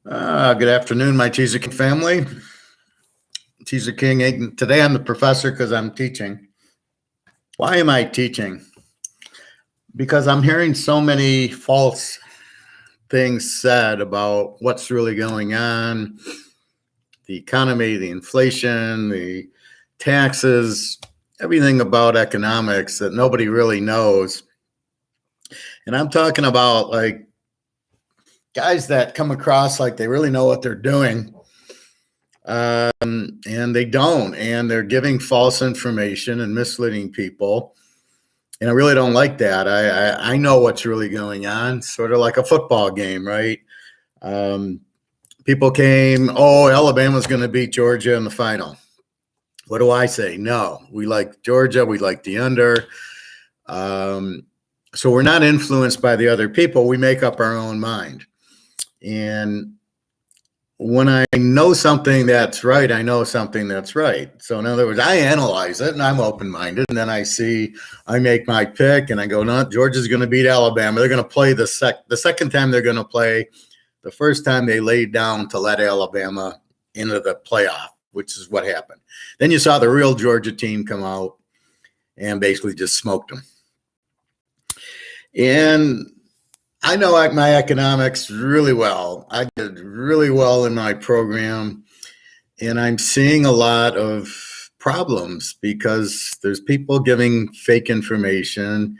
Good afternoon, my Teaserking family. Teaser King. Today I'm the professor because I'm teaching. Why am I teaching? Because I'm hearing so many false things said about what's really going on, the economy, the inflation, the taxes, everything about economics that nobody really knows. And I'm talking about like guys that come across like they really know what they're doing. And they don't, and they're giving false information and misleading people. And I really don't like that. I know what's really going on, sort of like a football game, right? People came, Alabama's going to beat Georgia in the final. What do I say? No, we like Georgia. We like the under. So we're not influenced by the other people. We make up our own mind. And when I know something that's right, I know something that's right. So in other words, I analyze it and I'm open-minded. And then I make my pick and I go, no, Georgia's going to beat Alabama. They're going to play the second time they're going to play. The first time they laid down to let Alabama into the playoff, which is what happened. Then you saw the real Georgia team come out and basically just smoked them. And I know my economics really well. I did really well in my program, and I'm seeing a lot of problems because there's people giving fake information.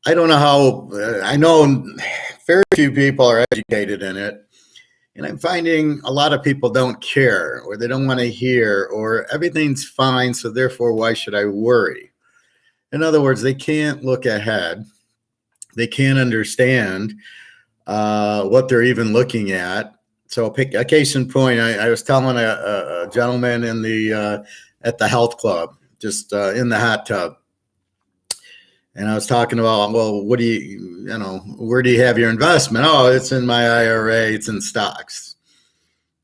I don't know how, I know very few people are educated in it, and I'm finding a lot of people don't care, or they don't want to hear, or everything's fine, so therefore why should I worry? In other words, they can't look ahead. They can't understand what they're even looking at. So pick a case in point. I was telling a gentleman in the at the health club, just in the hot tub, and I was talking about, well, what do where do you have your investment? Oh, it's in my IRA. It's in stocks.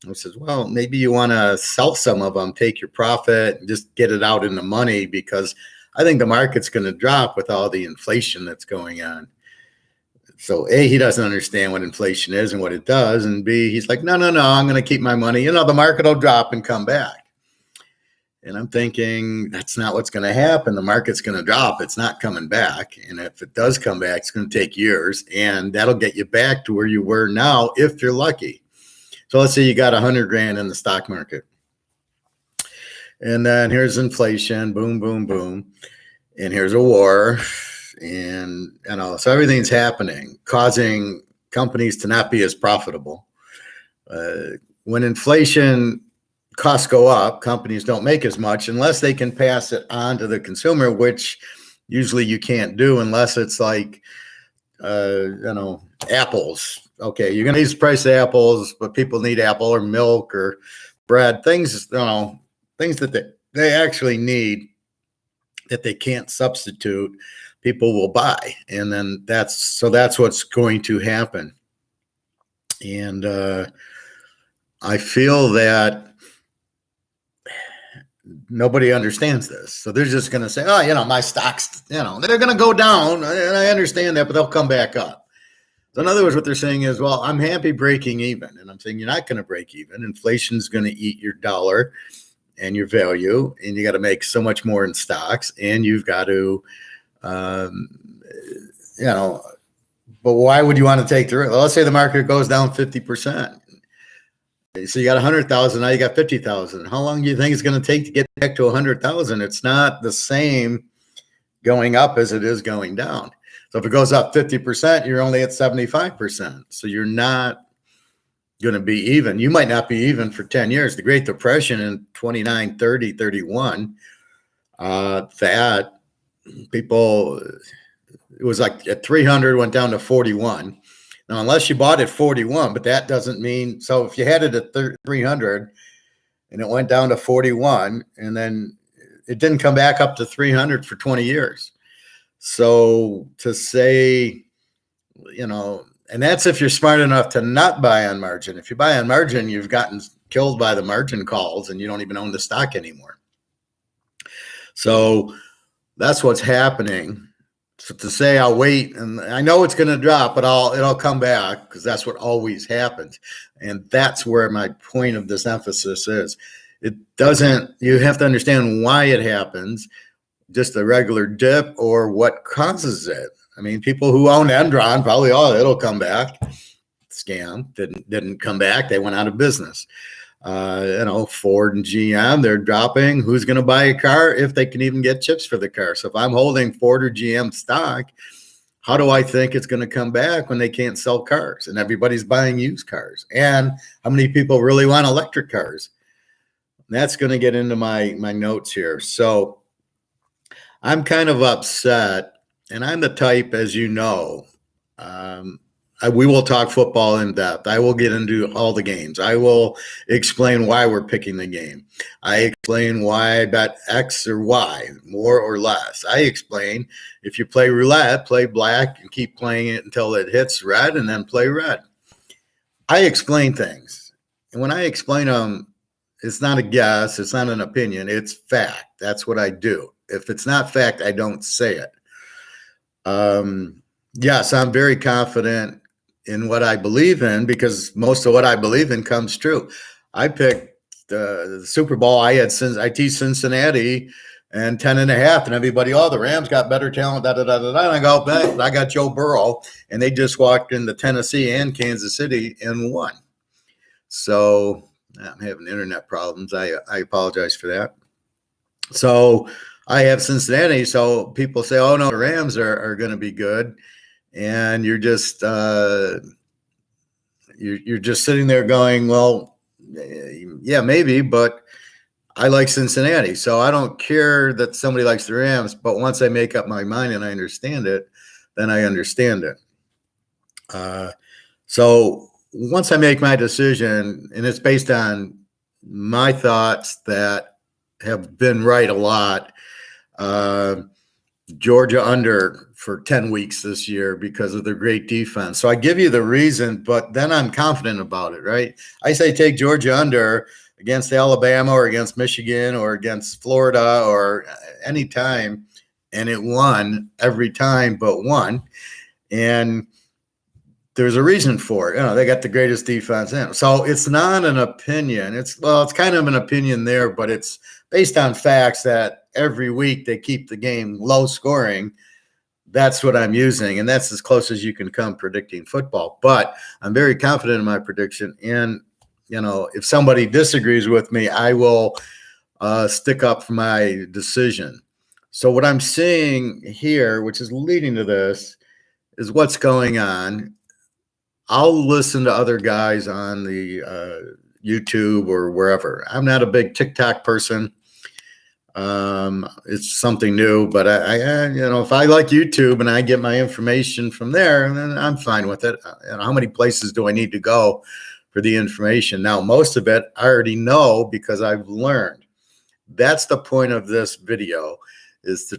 I says, well, maybe you want to sell some of them, take your profit, and just get it out in the money, because I think the market's going to drop with all the inflation that's going on. So A, he doesn't understand what inflation is and what it does. And B, he's like, no, I'm going to keep my money. The market will drop and come back. And I'm thinking, that's not what's going to happen. The market's going to drop. It's not coming back. And if it does come back, it's going to take years. And that'll get you back to where you were now if you're lucky. So let's say you got 100 grand in the stock market. And then here's inflation, boom, boom, boom. And here's a war. And so everything's happening, causing companies to not be as profitable. When inflation costs go up, companies don't make as much unless they can pass it on to the consumer, which usually you can't do unless it's like apples. Okay, you're going to use the price of apples, but people need apple or milk or bread, things that they actually need that they can't substitute. People will buy, and then that's what's going to happen. And I feel that nobody understands this, so they're just going to say, my stocks, they're going to go down, and I understand that, but they'll come back up. So in other words, what they're saying is, well, I'm happy breaking even, and I'm saying you're not going to break even. Inflation's going to eat your dollar and your value, and you got to make so much more in stocks, and you've got to but why would you want to take the risk? Well, let's say the market goes down 50%. So you got 100,000, now you got 50,000. How long do you think it's going to take to get back to 100,000? It's not the same going up as it is going down. So if it goes up 50%, you're only at 75%. So you're not going to be even. You might not be even for 10 years. The Great Depression in 29, 30, 31, that people, it was like at 300, went down to 41. Now, unless you bought at 41, but that doesn't mean, so if you had it at 300 and it went down to 41, and then it didn't come back up to 300 for 20 years. So to say, and that's if you're smart enough to not buy on margin. If you buy on margin, you've gotten killed by the margin calls and you don't even own the stock anymore. So that's what's happening. to say I'll wait and I know it's going to drop, but it'll come back because that's what always happens. And that's where my point of this emphasis is. It doesn't, you have to understand why it happens, just a regular dip or what causes it. I mean, people who own Enron probably, oh, it'll come back. Scam, didn't come back. They went out of business. Ford and GM, they're dropping. Who's going to buy a car if they can even get chips for the car? So if I'm holding Ford or GM stock, how do I think it's going to come back when they can't sell cars and everybody's buying used cars? And how many people really want electric cars? That's going to get into my notes here. So I'm kind of upset, and I'm the type, as you know, we will talk football in depth. I will get into all the games. I will explain why we're picking the game. I explain why I bet X or Y, more or less. I explain if you play roulette, play black and keep playing it until it hits red and then play red. I explain things. And when I explain them, it's not a guess. It's not an opinion. It's fact. That's what I do. If it's not fact, I don't say it. Yes, I'm very confident in what I believe in because most of what I believe in comes true. I picked the Super Bowl. I teach Cincinnati and 10.5, and everybody, oh, the Rams got better talent, da da da da da. And I go, I got Joe Burrow, and they just walked into Tennessee and Kansas City and won. So I'm having internet problems. I apologize for that. So I have Cincinnati. So people say, oh no, the Rams are going to be good. And you're just you're just sitting there going, well, yeah, maybe, but I like Cincinnati, so I don't care that somebody likes the Rams. But once I make up my mind and I understand it, then I understand it. So once I make my decision, and it's based on my thoughts that have been right a lot. Georgia under for 10 weeks this year because of their great defense. So I give you the reason, but then I'm confident about it, right? I say take Georgia under against Alabama or against Michigan or against Florida or any time, and it won every time but one. And there's a reason for it. They got the greatest defense in. So it's not an opinion. It's kind of an opinion there, but it's based on facts that every week they keep the game low scoring. That's what I'm using. And that's as close as you can come predicting football. But I'm very confident in my prediction. And, if somebody disagrees with me, I will stick up for my decision. So what I'm seeing here, which is leading to this, is what's going on. I'll listen to other guys on the YouTube or wherever. I'm not a big TikTok person. It's something new, but I if I like YouTube and I get my information from there, then I'm fine with it. How many places do I need to go for the information? Now, most of it I already know because I've learned. That's the point of this video, is to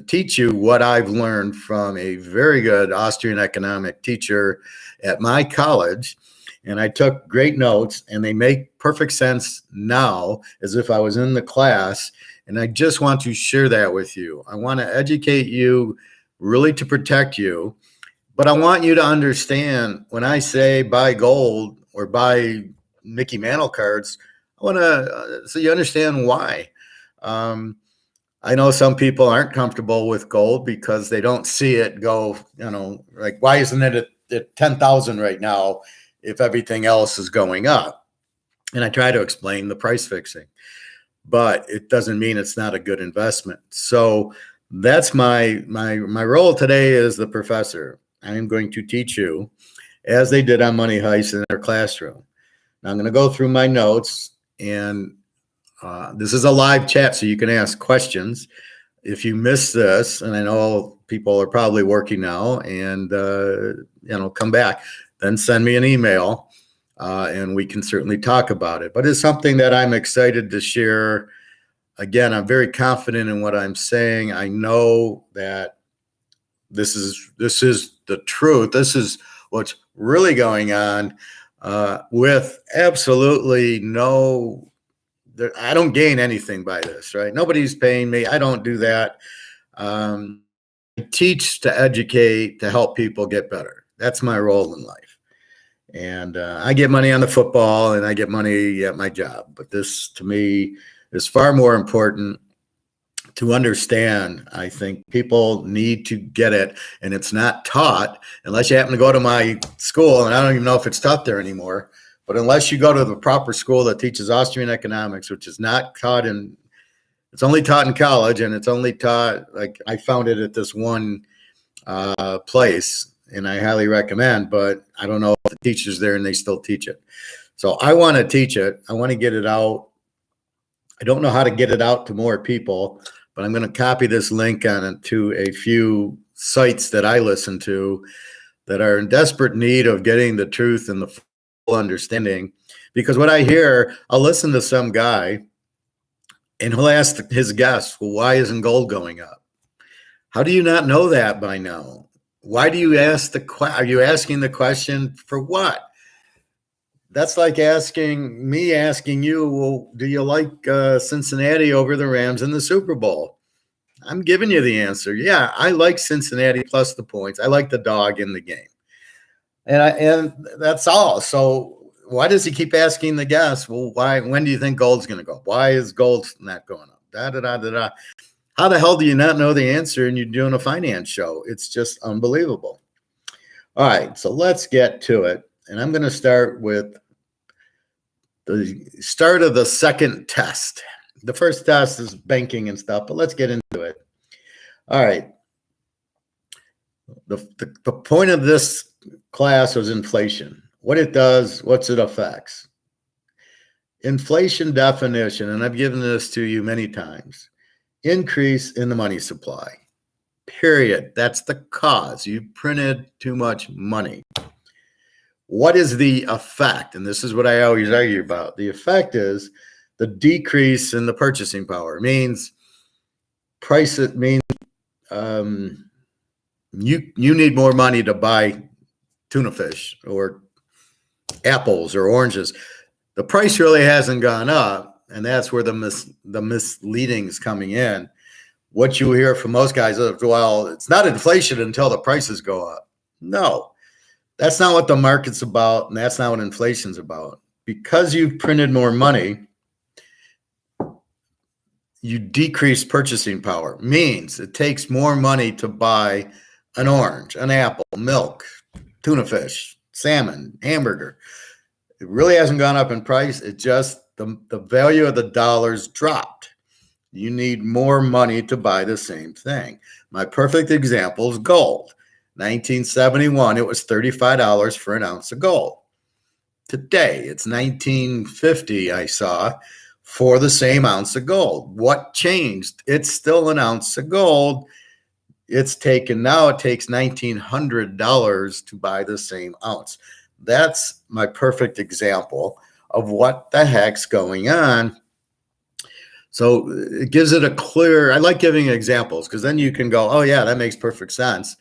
teach you what I've learned from a very good Austrian economic teacher at my college. And I took great notes, and they make perfect sense now as if I was in the class. And I just want to share that with you. I want to educate you, really to protect you. But I want you to understand when I say buy gold or buy Mickey Mantle cards, I want to so you understand why. I know some people aren't comfortable with gold because they don't see it go, like, why isn't it at 10,000 right now if everything else is going up? And I try to explain the price fixing, but it doesn't mean it's not a good investment. So that's my role today as the professor. I am going to teach you, as they did on Money Heist in their classroom. Now I'm going to go through my notes, and this is a live chat, so you can ask questions. If you miss this, and I know people are probably working now, and come back, then send me an email, and we can certainly talk about it. But it's something that I'm excited to share. Again, I'm very confident in what I'm saying. I know that this is the truth. This is what's really going on, with absolutely no. I don't gain anything by this, right? Nobody's paying me. I don't do that. teach to educate, to help people get better. That's my role in life. And I get money on the football and I get money at my job. But this, to me, is far more important to understand. I think people need to get it, and it's not taught unless you happen to go to my school, and I don't even know if it's taught there anymore. But unless you go to the proper school that teaches Austrian economics, which is not taught in, it's only taught in college, and it's only taught, like I found it at this one place, and I highly recommend, but I don't know if the teacher's there and they still teach it. So I want to teach it. I want to get it out. I don't know how to get it out to more people, but I'm going to copy this link on it to a few sites that I listen to that are in desperate need of getting the truth and the full understanding. Because what I hear, I'll listen to some guy and he'll ask his guests, well, why isn't gold going up? How do you not know that by now? Why do you ask are you asking the question for what? That's like asking you, well, do you like Cincinnati over the Rams in the Super Bowl? I'm giving you the answer. Yeah, I like Cincinnati plus the points. I like the dog in the game. And that's all. So why does he keep asking the guests, well, when do you think gold's going to go? Why is gold not going up? Da, da, da, da, da. How the hell do you not know the answer and you're doing a finance show? It's just unbelievable. All right, so let's get to it. And I'm going to start with the start of the second test. The first test is banking and stuff, but let's get into it. All right. The point of this class was inflation. What it does, what's it affects. Inflation definition, and I've given this to you many times. Increase in the money supply, period. That's the cause. You printed too much money. What is the effect? And this is what I always argue about. The effect is the decrease in the purchasing power. It means price. It means you need more money to buy tuna fish or apples or oranges. The price really hasn't gone up. And that's where the misleading is coming in. What you hear from most guys is, well, it's not inflation until the prices go up. No, that's not what the market's about, and that's not what inflation's about. Because you've printed more money, you decrease purchasing power. Means it takes more money to buy an orange, an apple, milk, tuna fish, salmon, hamburger. It really hasn't gone up in price. It just the value of the dollars dropped. You need more money to buy the same thing. My perfect example is gold. 1971, it was $35 for an ounce of gold. Today, it's $19.50, I saw, for the same ounce of gold. What changed? It's still an ounce of gold. It takes $1,900 to buy the same ounce. That's my perfect example of what the heck's going on. So it gives it a clear, I like giving examples because then you can go, oh yeah, that makes perfect sense.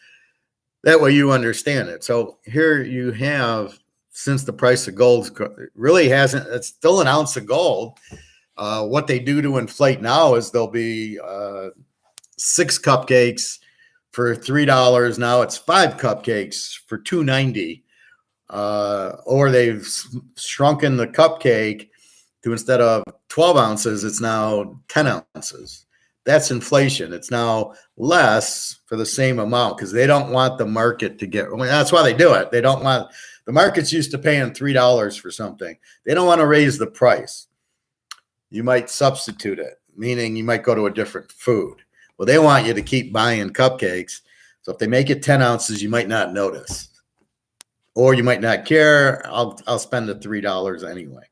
That way you understand it. So here you have, since the price of gold really hasn't, it's still an ounce of gold. What they do to inflate now is there'll be 6 cupcakes for $3. Now it's 5 cupcakes for $2.90. Or they've shrunken the cupcake to, instead of 12 ounces, it's now 10 ounces. That's inflation. It's now less for the same amount because they don't want the market to get, that's why they do it. They don't want, the market's used to paying $3 for something. They don't want to raise the price. You might substitute it, meaning you might go to a different food. Well, they want you to keep buying cupcakes. So if they make it 10 ounces, you might not notice. Or you might not care. I'll spend the $3 anyway.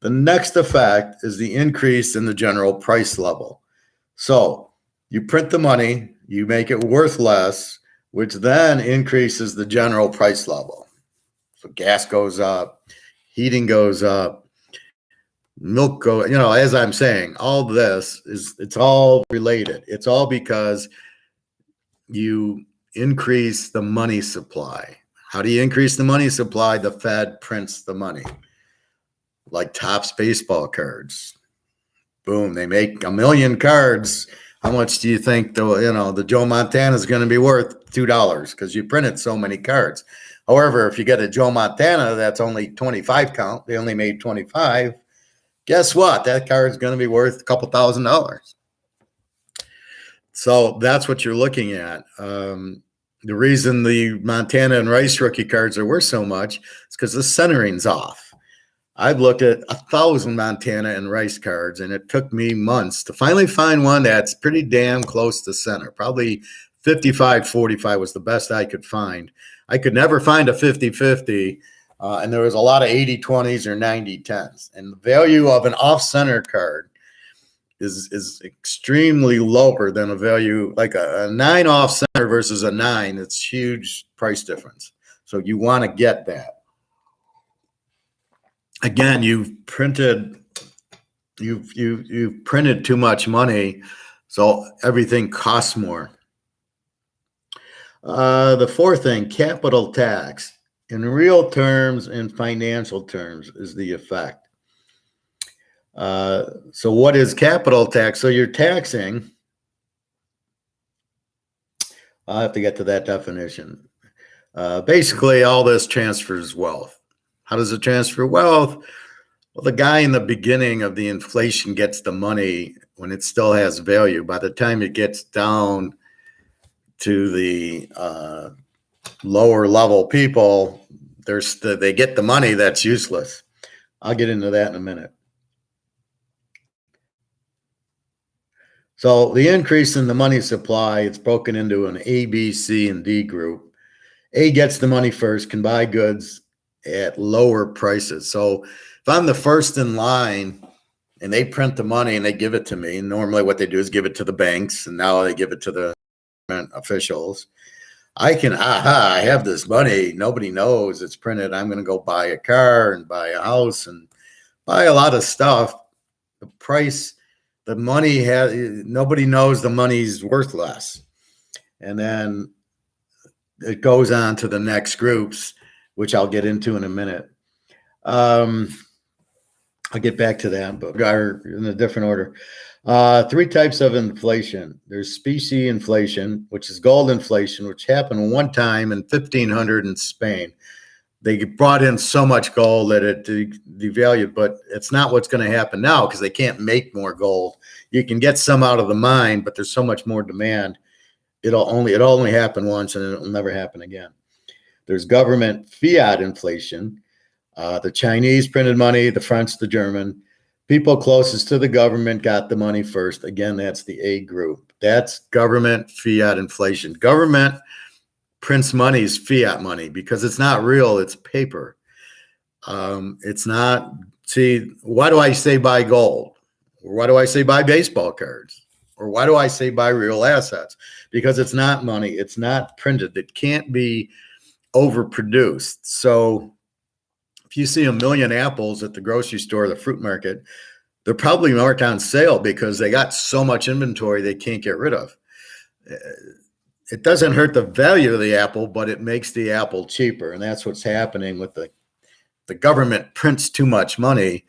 The next effect is the increase in the general price level. So you print the money, you make it worth less, which then increases the general price level. So gas goes up, heating goes up, milk goes, as I'm saying, all this it's all related. It's all because you increase the money supply. How do you increase the money supply? The Fed prints the money. Like Topps baseball cards. Boom, they make 1 million cards How much do you think the Joe Montana is going to be worth? $2 because you printed so many cards. However, if you get a Joe Montana that's only 25 count, they only made 25. Guess what? That card is going to be worth a couple $1,000s. So that's what you're looking at. The reason the Montana and Rice rookie cards are worth so much is because the centering's off. I've looked at 1,000 Montana and Rice cards, and it took me months to finally find one that's pretty damn close to center. Probably 55-45 was the best I could find. I could never find a 50-50, and there was a lot of 80-20s or 90-10s. And the value of an off-center card is extremely lower than a value like a 9 off-center versus a 9. It's huge price difference. So you want to get that. Again, you've printed too much money, so everything costs more. The fourth thing, capital tax, in real terms and financial terms, is the effect. So what is capital tax? So you're taxing. I'll have to get to that definition. Basically, all this transfers wealth. How does it transfer wealth? Well, the guy in the beginning of the inflation gets the money when it still has value. By the time it gets down to the lower level people, they get the money that's useless. I'll get into that in a minute. So the increase in the money supply, it's broken into an A, B, C, and D group. A gets the money first, can buy goods at lower prices. So if I'm the first in line and they print the money and they give it to me, and normally what they do is give it to the banks, and now they give it to the government officials. I have this money. Nobody knows it's printed. I'm going to go buy a car and buy a house and buy a lot of stuff. The price, the money nobody knows the money's worth less. And then it goes on to the next groups, which I'll get into in a minute. I'll get back to that, but in a different order. 3 types of inflation. There's specie inflation, which is gold inflation, which happened one time in 1500 in Spain. They brought in so much gold that it devalued, but it's not what's going to happen now because they can't make more gold. You can get some out of the mine, but there's so much more demand. It'll only happen once, and it'll never happen again. There's government fiat inflation. The Chinese printed money, the French, the German. People closest to the government got the money first. Again, that's the A group. That's government fiat inflation. Government prints money is fiat money because it's not real, it's paper. It's not, why do I say buy gold? Or why do I say buy baseball cards? Or why do I say buy real assets? Because it's not money. It's not printed. It can't be overproduced. So if you see 1 million apples at the grocery store, the fruit market, they're probably marked on sale because they got so much inventory they can't get rid of. It doesn't hurt the value of the apple, but it makes the apple cheaper. And that's what's happening with the government prints too much money,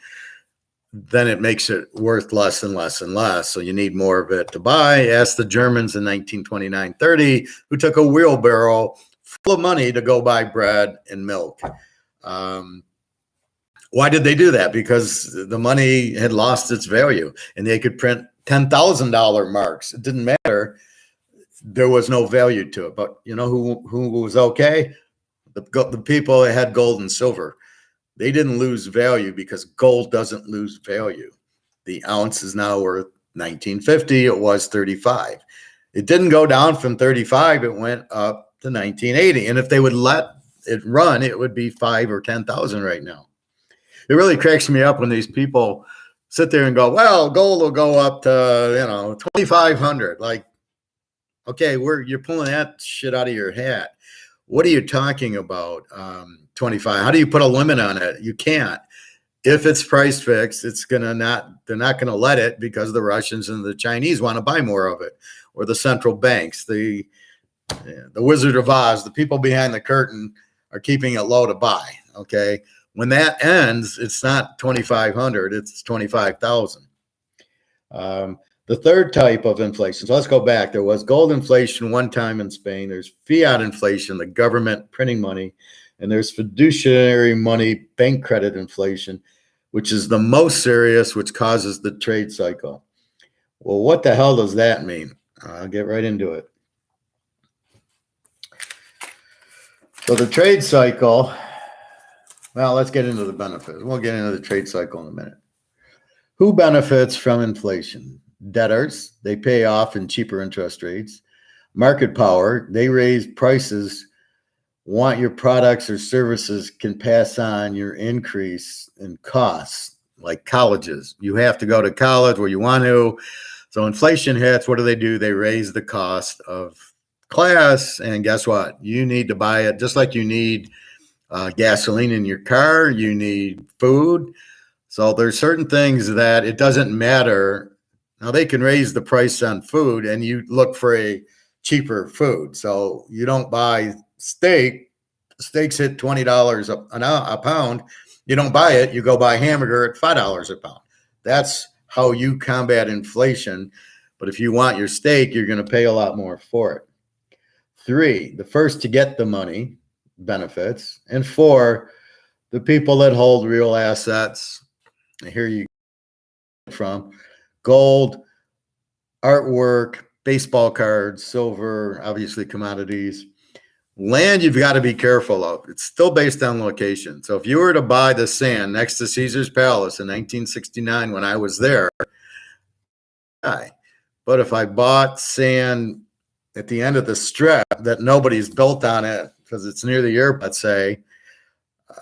then it makes it worth less and less and less. So you need more of it to buy. Ask the Germans in 1929-30 who took a wheelbarrow full of money to go buy bread and milk. Why did they do that? Because the money had lost its value and they could print $10,000 marks. It didn't matter. There was no value to it. But you know who was okay? The people that had gold and silver. They didn't lose value because gold doesn't lose value. The ounce is now worth $19.50. It was $35. It didn't go down from $35. It went up to $19.80. And if they would let it run, it would be $5,000 or $10,000 right now. It really cracks me up when these people sit there and go, well, gold will go up to, $2,500. Like, okay, you're pulling that shit out of your hat. What are you talking about? 25. How do you put a limit on it? You can't. If it's price fixed, they're not going to let it because the Russians and the Chinese want to buy more of it, or the central banks, the Wizard of Oz, the people behind the curtain are keeping it low to buy. Okay. When that ends, it's not 2,500, it's 25,000. The The third type of inflation. So let's go back. There was gold inflation one time in Spain. There's fiat inflation, the government printing money. And there's fiduciary money, bank credit inflation, which is the most serious, which causes the trade cycle. Well, what the hell does that mean? I'll get right into it. So the trade cycle, well, let's get into the benefits. We'll get into the trade cycle in a minute. Who benefits from inflation? Debtors, they pay off in cheaper interest rates. Market power, they raise prices, want your products or services, can pass on your increase in costs, like colleges. You have to go to college where you want to. So inflation hits, what do? They raise the cost of class, and guess what? You need to buy it just like you need gasoline in your car, you need food. So there's certain things that it doesn't matter. Now they can raise the price on food and you look for a cheaper food. So you don't buy steak. Steaks hit $20 a pound. You don't buy it. You go buy hamburger at $5 a pound. That's how you combat inflation. But if you want your steak, you're going to pay a lot more for it. 3, the first to get the money benefits. And 4, the people that hold real assets. Here you get from gold, artwork, baseball cards, silver, obviously commodities. Land, you've got to be careful of. It's still based on location. So if you were to buy the sand next to Caesar's Palace in 1969 when I was there, but if I bought sand at the end of the strip that nobody's built on it because it's near the airport, let's say,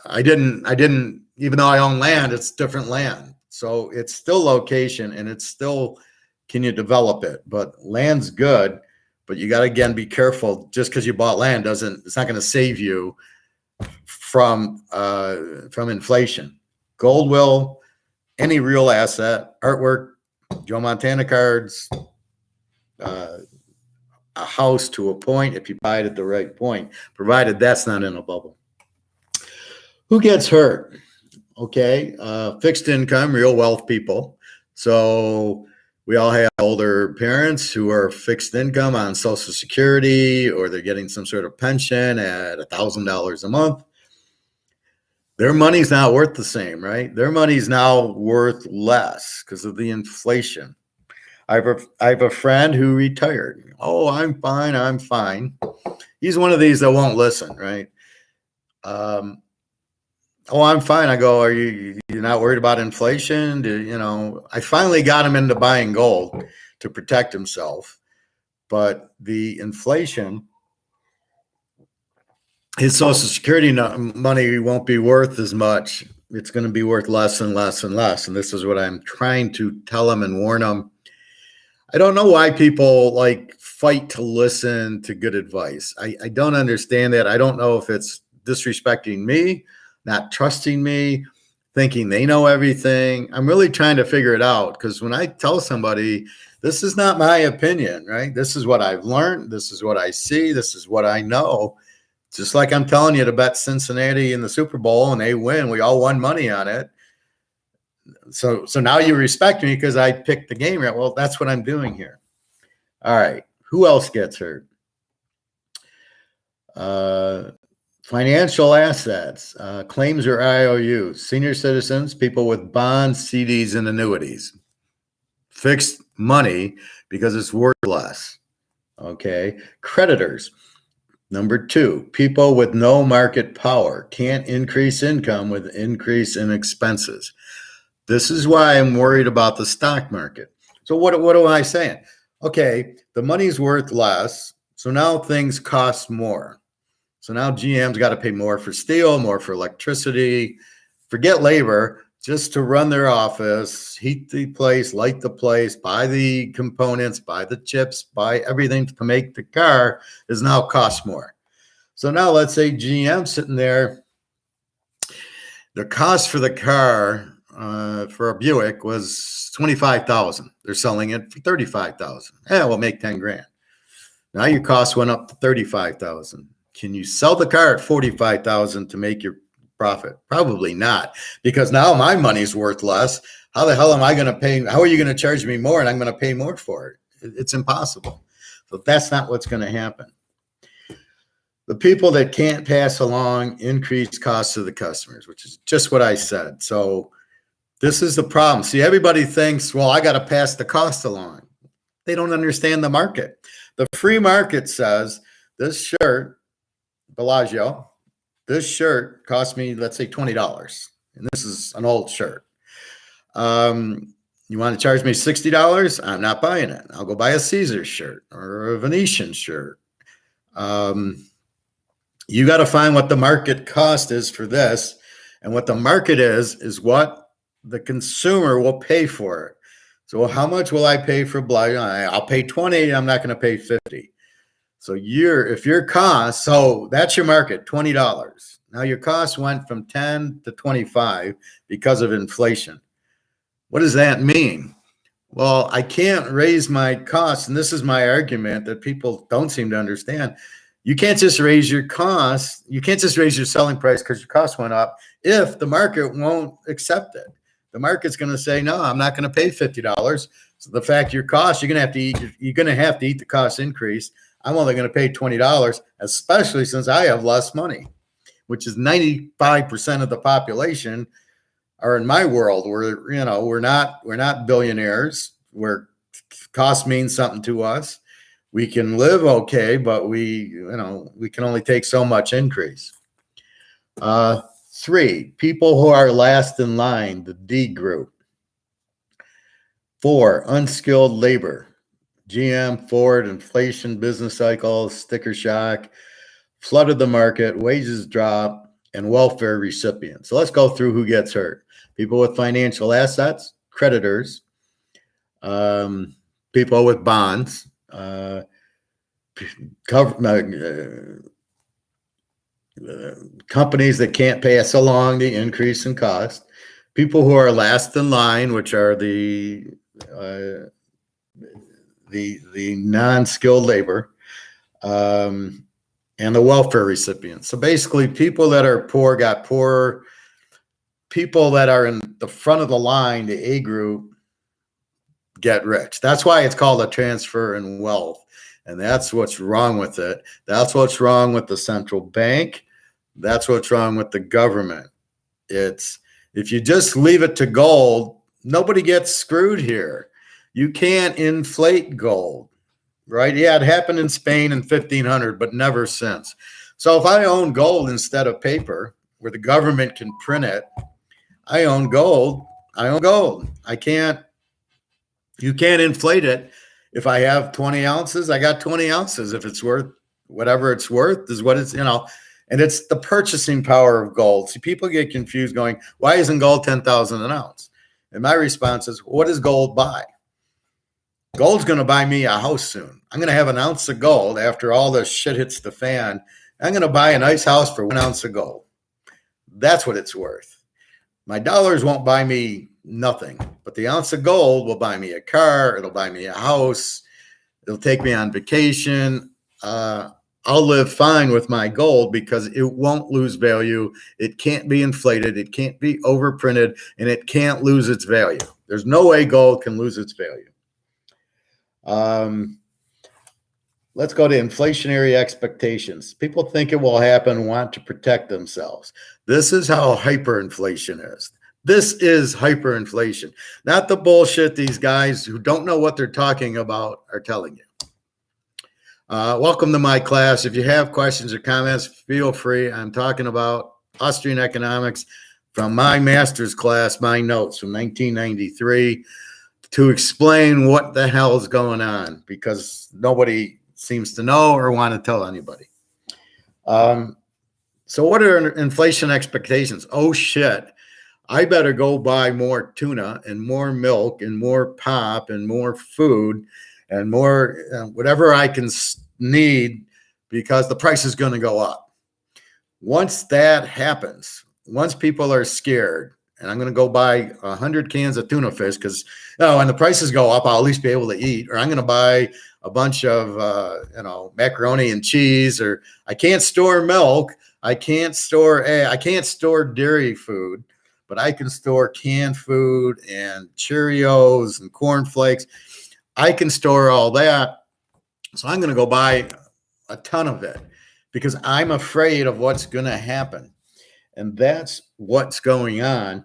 I didn't, even though I own land, it's different land. So it's still location and it's still, can you develop it? But land's good, but you got to, again, be careful. Just because you bought land it's not going to save you from inflation. Gold will, any real asset, artwork, Joe Montana cards, a house to a point, if you buy it at the right point, provided that's not in a bubble. Who gets hurt? Okay, fixed income, real wealth people. So we all have older parents who are fixed income on Social Security, or they're getting some sort of pension at $1,000 a month. Their money's not worth the same, right? Their money's now worth less because of the inflation. I have a friend who retired. Oh, I'm fine. He's one of these that won't listen, right? Oh, I'm fine. I go, you're not worried about inflation? I finally got him into buying gold to protect himself. But the inflation, his Social Security money won't be worth as much. It's going to be worth less and less and less. And this is what I'm trying to tell him and warn him. I don't know why people fight to listen to good advice. I don't understand that. I don't know if it's disrespecting me, not trusting me, thinking they know everything. I'm really trying to figure it out, because when I tell somebody, this is not my opinion, right? This is what I've learned. This is what I see. This is what I know. Just like I'm telling you to bet Cincinnati in the Super Bowl and they win. We all won money on it. So now you respect me because I picked the game right. Well, that's what I'm doing here. All right. Who else gets hurt? Financial assets, claims or IOUs, senior citizens, people with bonds, CDs, and annuities. Fixed money because it's worth less. Okay. Creditors. Number 2, people with no market power can't increase income with increase in expenses. This is why I'm worried about the stock market. So what am I saying? Okay, the money's worth less, so now things cost more. So now GM's got to pay more for steel, more for electricity. Forget labor, just to run their office, heat the place, light the place, buy the components, buy the chips, buy everything to make the car is now cost more. So now let's say GM sitting there, the cost for the car for a Buick was $25,000. They're selling it for $35,000. Yeah, we'll make 10 grand. Now your cost went up to $35,000. Can you sell the car at $45,000 to make your profit? Probably not, because now my money's worth less. How the hell am I going to pay? How are you going to charge me more and I'm going to pay more for it? It's impossible. So that's not what's going to happen. The people that can't pass along increased costs to the customers, which is just what I said. So this is the problem. See, everybody thinks, well, I got to pass the cost along. They don't understand the market. The free market says this shirt, Bellagio, this shirt cost me, let's say, $20. And this is an old shirt. You want to charge me $60? I'm not buying it. I'll go buy a Caesar shirt or a Venetian shirt. You got to find what the market cost is for this. And what the market is what the consumer will pay for it. So how much will I pay for Bellagio? I'll pay 20. I'm not going to pay 50. So if your cost, so that's your market, $20. Now your cost went from 10 to 25 because of inflation. What does that mean? Well, I can't raise my costs, and this is my argument that people don't seem to understand. You can't just raise your costs. You can't just raise your selling price because your cost went up if the market won't accept it. The market's going to say, no, I'm not going to pay $50. So the fact your cost, you're going to have to eat the cost increase. I'm only going to pay $20, especially since I have less money, which is 95% of the population are in my world. We're not billionaires where cost means something to us. We can live okay, but we can only take so much increase. 3, people who are last in line, the D group. 4, unskilled labor. GM, Ford, inflation, business cycles, sticker shock, flooded the market, wages drop, and welfare recipients. So let's go through who gets hurt. People with financial assets, creditors, people with bonds, companies that can't pass along the increase in cost, people who are last in line, which are the non-skilled labor, and the welfare recipients. So basically, people that are poor got poorer. People that are in the front of the line, the A group, get rich. That's why it's called a transfer in wealth. And that's what's wrong with it. That's what's wrong with the central bank. That's what's wrong with the government. If you just leave it to gold, nobody gets screwed here. You can't inflate gold, right? Yeah, it happened in Spain in 1500, but never since. So if I own gold instead of paper, where the government can print it, I own gold. You can't inflate it. If I have 20 ounces, I got 20 ounces. If it's worth whatever it's worth is what it's, and it's the purchasing power of gold. See, people get confused going, why isn't gold 10,000 an ounce? And my response is, what does gold buy? Gold's going to buy me a house soon. I'm going to have an ounce of gold after all this shit hits the fan. I'm going to buy a nice house for 1 ounce of gold. That's what it's worth. My dollars won't buy me nothing, but the ounce of gold will buy me a car. It'll buy me a house. It'll take me on vacation. I'll live fine with my gold because it won't lose value. It can't be inflated. It can't be overprinted, and it can't lose its value. There's no way gold can lose its value. Let's go to inflationary expectations. People think it will happen, want to protect themselves. This is how hyperinflation is. This is hyperinflation, not the bullshit these guys who don't know what they're talking about are telling you. Welcome to my class. If you have questions or comments, feel free. I'm talking about Austrian economics from my master's class, my notes from 1993, to explain what the hell is going on, because nobody seems to know or want to tell anybody. So what are inflation expectations? Oh, shit. I better go buy more tuna and more milk and more pop and more food and more whatever I can need, because the price is going to go up. Once that happens, once people are scared, and I'm going to go buy 100 cans of tuna fish because, when the prices go up, I'll at least be able to eat. Or I'm going to buy a bunch of, macaroni and cheese. Or I can't store milk. I can't store dairy food, but I can store canned food and Cheerios and cornflakes. I can store all that. So I'm going to go buy a ton of it because I'm afraid of what's going to happen. And that's what's going on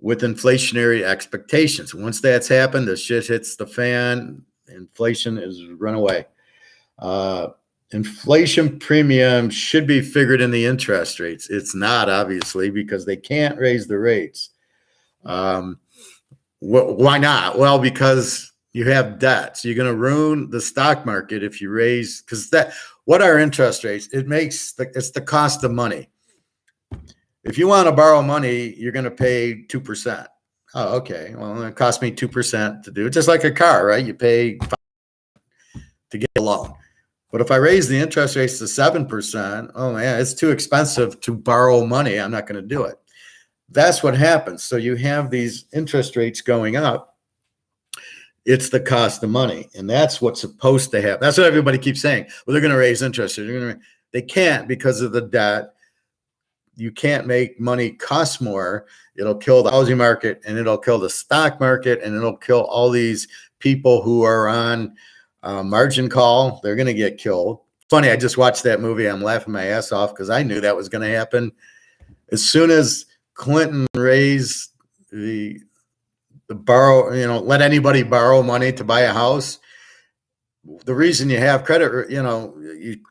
with inflationary expectations. Once that's happened, the shit hits the fan, inflation is run away. Inflation premium should be figured in the interest rates. It's not, obviously, because they can't raise the rates. Why not? Well, because you have debt. So you're going to ruin the stock market if you raise, because what are interest rates? It's the cost of money. If you want to borrow money, you're going to pay 2%. Oh, okay. Well, it cost me 2% to do it, just like a car, right? You pay to get a loan. But if I raise the interest rates to 7%, oh man, it's too expensive to borrow money. I'm not going to do it. That's what happens. So you have these interest rates going up. It's the cost of money. And that's what's supposed to happen. That's what everybody keeps saying. Well, they're going to raise interest rates. They can't because of the debt. You can't make money cost more. It'll kill the housing market, and it'll kill the stock market, and it'll kill all these people who are on margin call. They're going to get killed. Funny, I just watched that movie. I'm laughing my ass off because I knew that was going to happen. As soon as Clinton raised the borrow, let anybody borrow money to buy a house. The reason you have credit,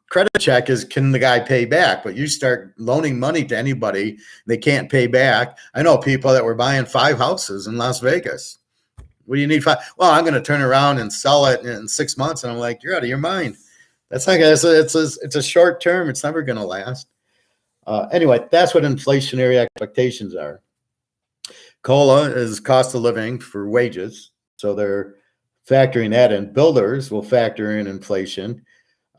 credit check is, can the guy pay back? But you start loaning money to anybody, they can't pay back. I know people that were buying 5 houses in Las Vegas. What do you need 5? Well, I'm going to turn around and sell it in 6 months. And I'm like, you're out of your mind. That's not. It's a short term. It's never going to last. Anyway, that's what inflationary expectations are. COLA is cost of living for wages. So they're factoring that in. Builders will factor in inflation.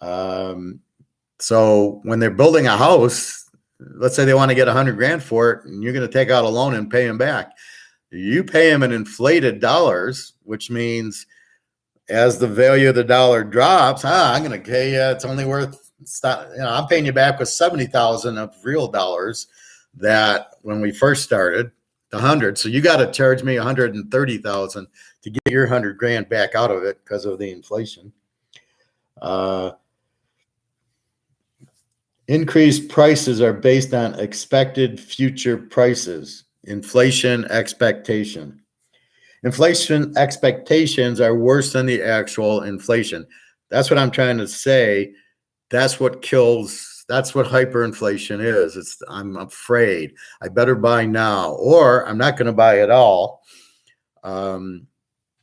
So when they're building a house, let's say they want to get $100,000 for it, and you're going to take out a loan and pay them back. You pay them in inflated dollars, which means as the value of the dollar drops, I'm going to pay you. It's only worth, I'm paying you back with 70,000 of real dollars that when we first started, the 100. So you got to charge me 130,000 to get your $100,000 back out of it because of the inflation. Increased prices are based on expected future prices. Inflation expectation. Inflation expectations are worse than the actual inflation. That's what I'm trying to say. That's what kills. That's what hyperinflation is. I'm afraid I better buy now, or I'm not going to buy at all. And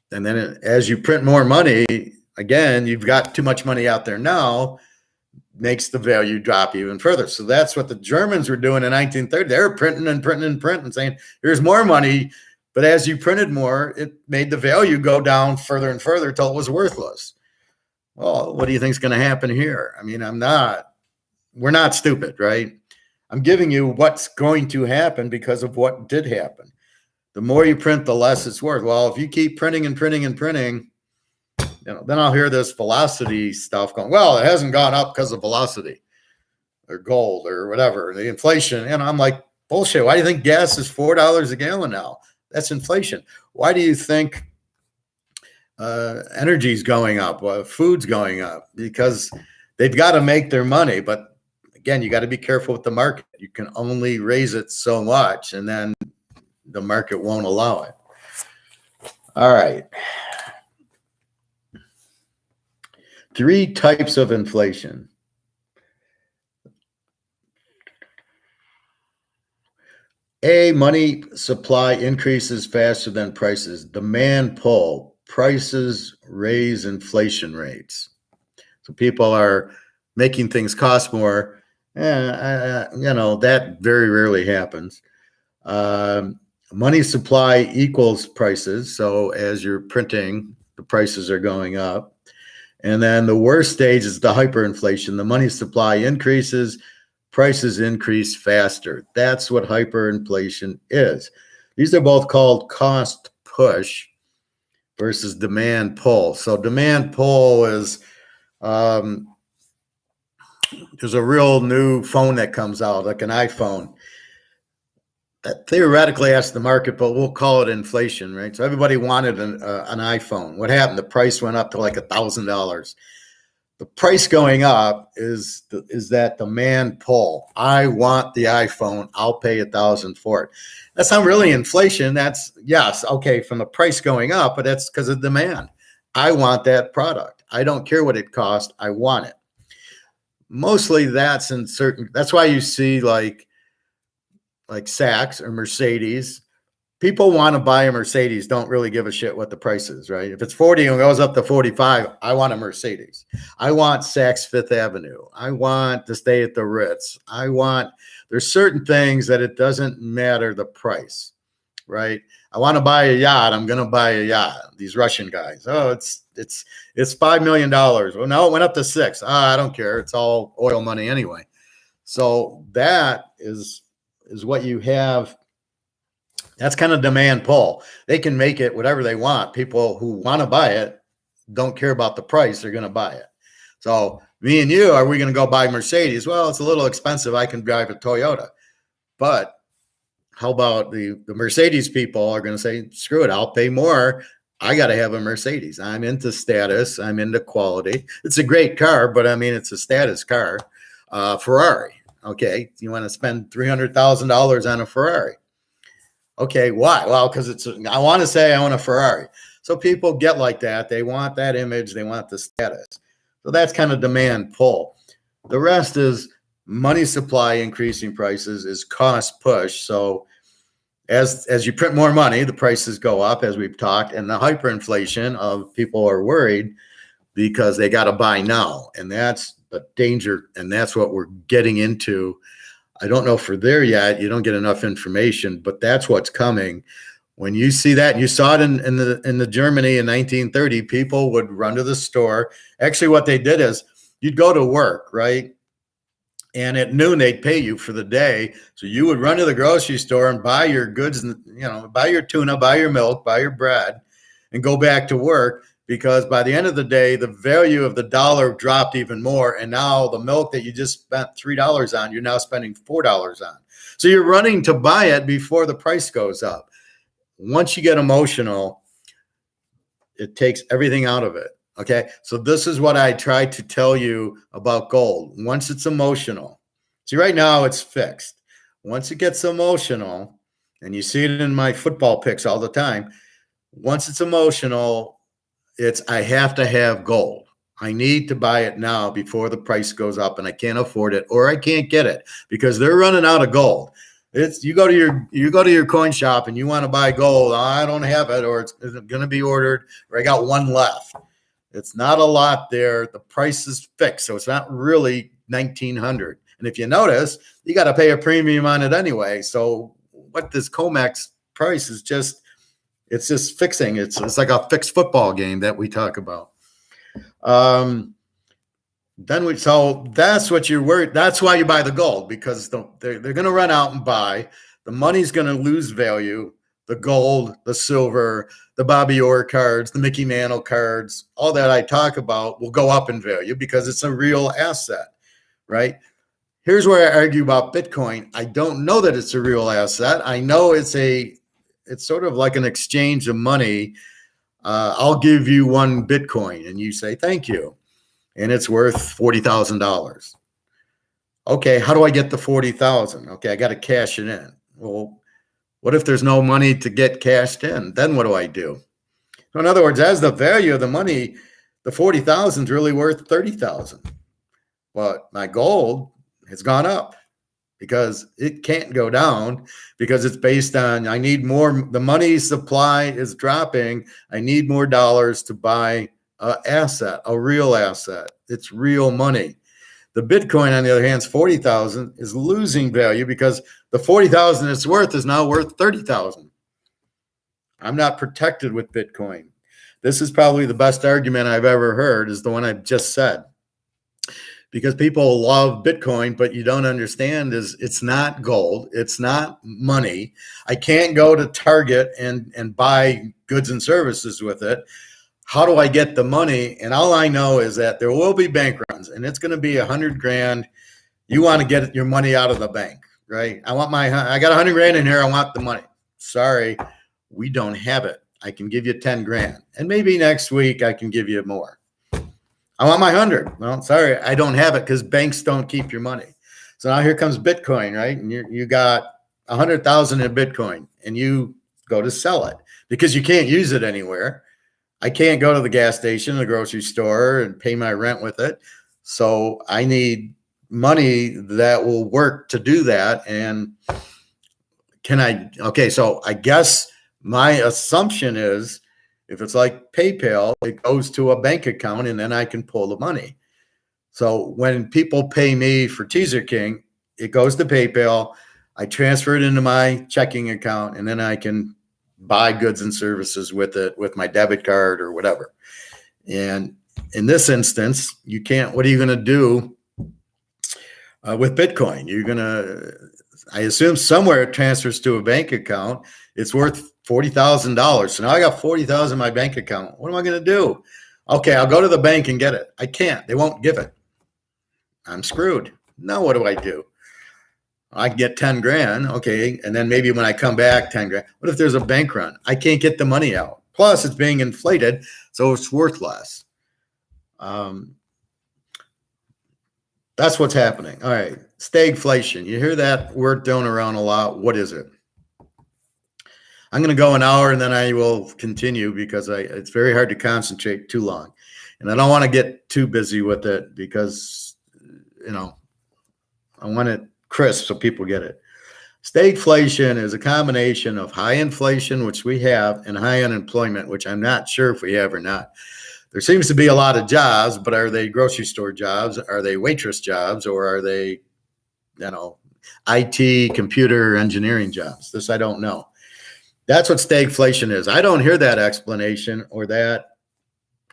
then as you print more money, again, you've got too much money out there now, makes the value drop even further. So that's what the Germans were doing in 1930. They were printing and printing and printing, saying, here's more money. But as you printed more, it made the value go down further and further until it was worthless. Well, what do you think is going to happen here? I mean, we're not stupid, right? I'm giving you what's going to happen because of what did happen. The more you print, the less it's worth. Well, if you keep printing and printing and printing, then I'll hear this velocity stuff going, well, it hasn't gone up because of velocity or gold or whatever, the inflation. And I'm like, bullshit. Why do you think gas is $4 a gallon now? That's inflation. Why do you think energy's going up, food's going up? Because they've got to make their money. But again, you got to be careful with the market. You can only raise it so much, and then the market won't allow it. All right. 3 types of inflation. A, money supply increases faster than prices. Demand pull. Prices raise inflation rates. So people are making things cost more. That very rarely happens. Money supply equals prices. So as you're printing, the prices are going up. And then the worst stage is the hyperinflation. The money supply increases, prices increase faster. That's what hyperinflation is. These are both called cost push versus demand pull. So demand pull is there's a real new phone that comes out, like an iPhone, that theoretically has the market, but we'll call it inflation, right? So everybody wanted an iPhone. What happened? The price went up to like $1,000. The price going up is that demand pull. I want the iPhone. I'll pay $1,000 for it. That's not really inflation. That's, yes, okay, from the price going up, but that's because of demand. I want that product. I don't care what it costs. I want it. Mostly that's in certain. That's why you see like Saks or Mercedes. People want to buy a Mercedes, don't really give a shit what the price is, right? If it's 40 and goes up to 45, I want a Mercedes. I want Saks Fifth Avenue. I want to stay at the Ritz. There's certain things that it doesn't matter the price, right? I want to buy a yacht. I'm going to buy a yacht. These Russian guys. Oh, it's $5 million. Well, no, it went up to 6. I don't care. It's all oil money anyway. So that is what you have. That's kind of demand pull. They can make it whatever they want. People who want to buy it don't care about the price. They're going to buy it. So me and you, are we going to go buy Mercedes? Well, it's a little expensive. I can drive a Toyota. But how about the Mercedes people are going to say, screw it, I'll pay more. I got to have a Mercedes. I'm into status. I'm into quality. It's a great car, but I mean, it's a status car. Ferrari. Okay. You want to spend $300,000 on a Ferrari. Okay, why? Well, because I want to say I want a Ferrari. So people get like that. They want that image. They want the status. So that's kind of demand pull. The rest is money supply increasing prices, is cost push. So as you print more money, the prices go up, as we've talked, and the hyperinflation of people are worried because they got to buy now. And that's the danger. And that's what we're getting into. I don't know if we're there yet. You don't get enough information, but that's what's coming. When you see that, you saw it in the Germany in 1930, people would run to the store. Actually, what they did is you'd go to work, right? And at noon, they'd pay you for the day. So you would run to the grocery store and buy your goods, buy your tuna, buy your milk, buy your bread, and go back to work. Because by the end of the day, the value of the dollar dropped even more. And now the milk that you just spent $3 on, you're now spending $4 on. So you're running to buy it before the price goes up. Once you get emotional, it takes everything out of it. Okay. So this is what I tried to tell you about gold. Once it's emotional, see, right now it's fixed. Once it gets emotional, and you see it in my football picks all the time, once it's emotional, I have to have gold. I need to buy it now before the price goes up, and I can't afford it, or I can't get it because they're running out of gold. You go to your coin shop and you want to buy gold. I don't have it, or it's going to be ordered, or I got one left. It's not a lot there. The price is fixed, so it's not really 1,900. And if you notice, you got to pay a premium on it anyway. So what this COMEX price is just. It's just fixing. It's like a fixed football game that we talk about. So that's what you're worried. That's why you buy the gold, because they're going to run out and buy. The money's going to lose value. The gold, the silver, the Bobby Orr cards, the Mickey Mantle cards, all that I talk about will go up in value because it's a real asset, right? Here's where I argue about Bitcoin. I don't know that it's a real asset. I know it's sort of like an exchange of money. I'll give you one Bitcoin and you say, thank you. And it's worth $40,000. Okay. How do I get the 40,000? Okay. I got to cash it in. Well, what if there's no money to get cashed in? Then what do I do? So in other words, as the value of the money, the 40,000 is really worth 30,000. But my gold has gone up, because it can't go down, because it's based on, I need more, the money supply is dropping. I need more dollars to buy an asset, a real asset. It's real money. The Bitcoin, on the other hand, is 40,000, is losing value because the 40,000 it's worth is now worth 30,000. I'm not protected with Bitcoin. This is probably the best argument I've ever heard, is the one I've just said. Because people love Bitcoin, but you don't understand is it's not gold. It's not money. I can't go to Target and buy goods and services with it. how do I get the money? And all I know is that there will be bank runs, and it's going to be $100,000. You want to get your money out of the bank, right? I got $100,000 in here. I want the money. Sorry, we don't have it. I can give you 10 grand, and maybe next week I can give you more. I want my 100. Well, sorry, I don't have it because banks don't keep your money. So now here comes Bitcoin, right? And you got 100,000 in Bitcoin, and you go to sell it because you can't use it anywhere. I can't go to the gas station, the grocery store, and pay my rent with it. So I need money that will work to do that. And so I guess my assumption is if it's like PayPal, it goes to a bank account and then I can pull the money. So when people pay me for Teaserking, it goes to PayPal. I transfer it into my checking account, and then I can buy goods and services with it with my debit card or whatever. And in this instance, you can't. What are you going to do with Bitcoin? I assume somewhere it transfers to a bank account. It's worth $40,000. So now I got $40,000 in my bank account. What am I going to do? Okay, I'll go to the bank and get it. I can't. They won't give it. I'm screwed. Now what do I do? I can get 10 grand. Okay. And then maybe when I come back, 10 grand. What if there's a bank run? I can't get the money out. Plus it's being inflated, so it's worth less. That's what's happening. All right. Stagflation. You hear that word thrown around a lot. What is it? I'm going to go an hour and then I will continue because it's very hard to concentrate too long. And I don't want to get too busy with it because, I want it crisp so people get it. Stagflation is a combination of high inflation, which we have, and high unemployment, which I'm not sure if we have or not. There seems to be a lot of jobs, but are they grocery store jobs? Are they waitress jobs? Or are they, IT, computer, engineering jobs? This I don't know. That's what stagflation is. I don't hear that explanation or that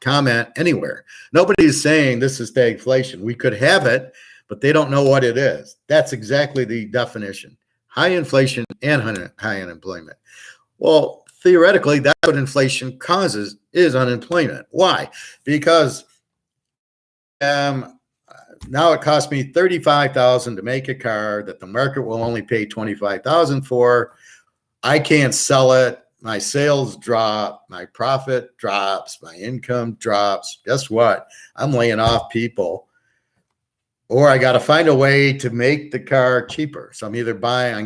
comment anywhere. Nobody's saying this is stagflation. We could have it, but they don't know what it is. That's exactly the definition. High inflation and high unemployment. Well, theoretically, that's what inflation causes is unemployment. Why? Because now it costs me $35,000 to make a car that the market will only pay $25,000 for. I can't sell it. My sales drop, my profit drops, my income drops. Guess what? I'm laying off people. Or I got to find a way to make the car cheaper. So I'm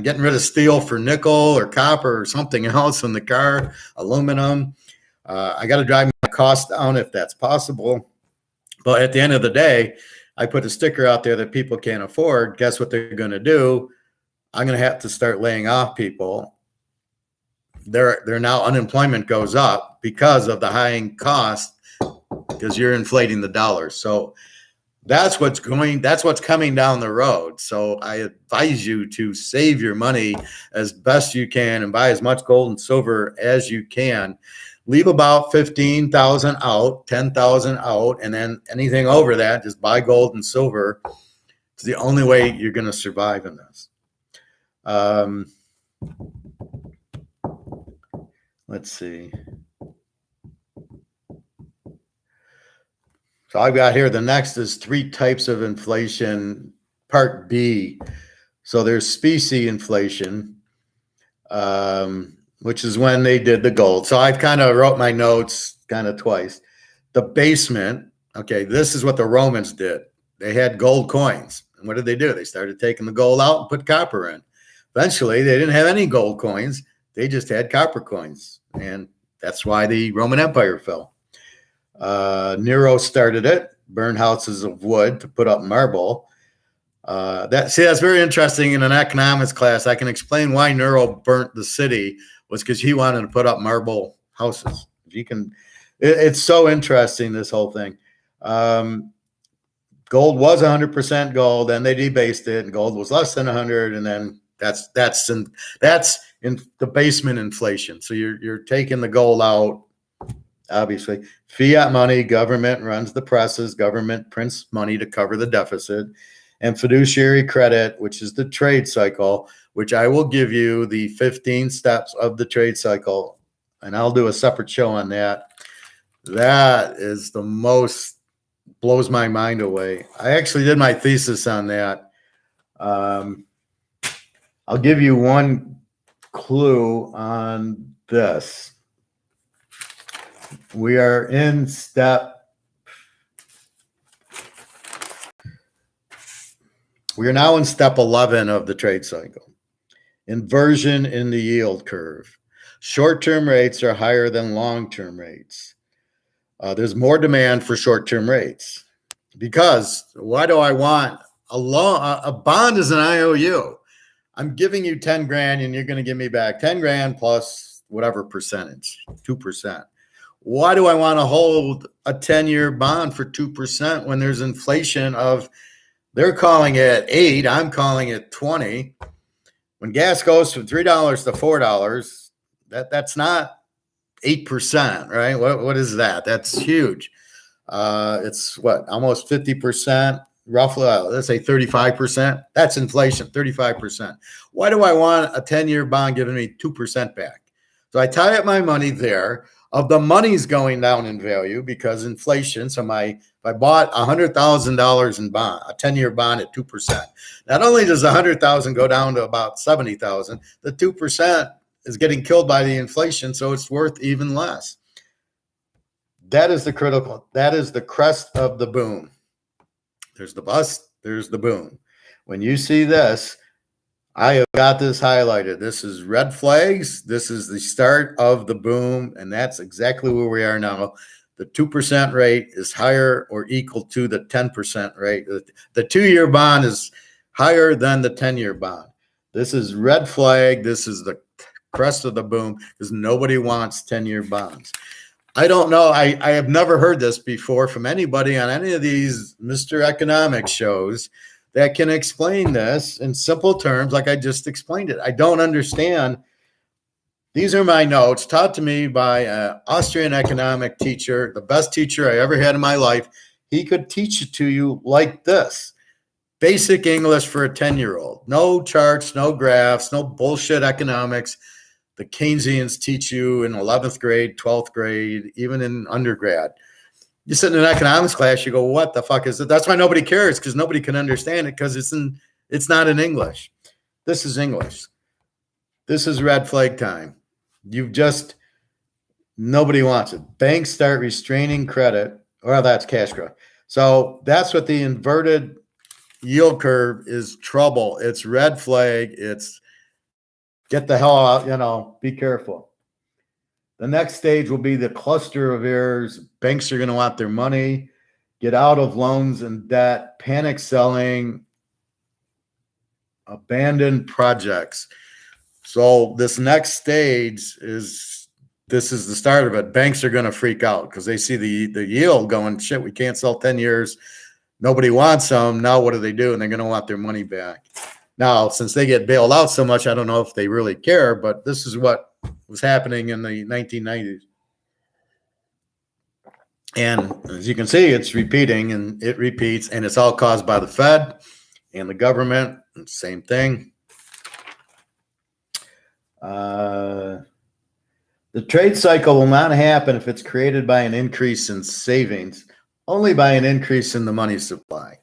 getting rid of steel for nickel or copper or something else in the car, aluminum. I got to drive my costs down if that's possible. But at the end of the day, I put a sticker out there that people can't afford. Guess what they're going to do? I'm going to have to start laying off people. They're now unemployment goes up because of the high cost because you're inflating the dollar. So that's what's coming down the road. So I advise you to save your money as best you can and buy as much gold and silver as you can. Leave about 15,000 out, 10,000 out, and then anything over that, just buy gold and silver. It's the only way you're going to survive in this. Let's see. So I've got here, the next is 3 types of inflation, part B. So there's specie inflation, which is when they did the gold. So I've kind of wrote my notes kind of twice. The basement, okay, this is what the Romans did. They had gold coins. And what did they do? They started taking the gold out and put copper in. Eventually, they didn't have any gold coins. They just had copper coins. And that's why the Roman Empire fell. Nero started it, burned houses of wood to put up marble. That's very interesting. In an economics class, I can explain why Nero burnt the city was because he wanted to put up marble houses. It's so interesting, this whole thing. Gold was 100% gold, then they debased it, and gold was less than 100, and then that's in the basement inflation. So you're taking the gold out. Obviously, fiat money, government runs the presses, government prints money to cover the deficit, and fiduciary credit, which is the trade cycle, which I will give you the 15 steps of the trade cycle, and I'll do a separate show on that. That is the most blows my mind away. I actually did my thesis on that. I'll give you one clue on this. We are in we are now in step 11 of the trade cycle. Inversion in the yield curve. Short-term rates are higher than long-term rates. There's more demand for short-term rates because why do I want a bond is an IOU. I'm giving you 10 grand and you're going to give me back 10 grand plus whatever percentage, 2%. Why do I want to hold a 10-year bond for 2% when there's inflation of, they're calling it 8, I'm calling it 20. When gas goes from $3 to $4, that's not 8%, right? What is that? That's huge. It's what, almost 50%, roughly, let's say 35%. That's inflation, 35%. Why do I want a 10-year bond giving me 2% back? So I tie up my money there. Of the money's going down in value because inflation. So if I bought $100,000 in bond, a 10-year bond at 2%, not only does $100,000 go down to about $70,000, the 2% is getting killed by the inflation, so it's worth even less. That is the critical. That is the crest of the boom. There's the bust. There's the boom. When you see this, I have got this highlighted. This is red flags. This is the start of the boom, and that's exactly where we are now. The 2% rate is higher or equal to the 10% rate. The 2-year bond is higher than the 10-year bond. This is red flag. This is the crest of the boom because nobody wants 10-year bonds. I don't know. I have never heard this before from anybody on any of these Mr. Economics shows that can explain this in simple terms like I just explained it. I don't understand. These are my notes taught to me by an Austrian economic teacher, the best teacher I ever had in my life. He could teach it to you like this. Basic English for a 10-year-old. No charts, no graphs, no bullshit economics. The Keynesians teach you in 11th grade, 12th grade, even in undergrad. You sit in an economics class, you go, what the fuck is it? That's why nobody cares, because nobody can understand it because it's not in English. This is English. This is red flag time. Nobody wants it. Banks start restraining credit, or that's cash growth. So that's what the inverted yield curve is trouble. It's red flag. It's get the hell out, be careful. The next stage will be the cluster of errors. Banks are going to want their money, get out of loans and debt, panic selling, abandoned projects. So this next stage is the start of it. Banks are going to freak out because they see the yield going, shit, we can't sell 10 years. Nobody wants them. Now what do? And they're going to want their money back. Now, since they get bailed out so much, I don't know if they really care, but this is what was happening in the 1990s. And as you can see, it's repeating and it repeats, and it's all caused by the Fed and the government. Same thing. The trade cycle will not happen if it's created by an increase in savings, only by an increase in the money supply.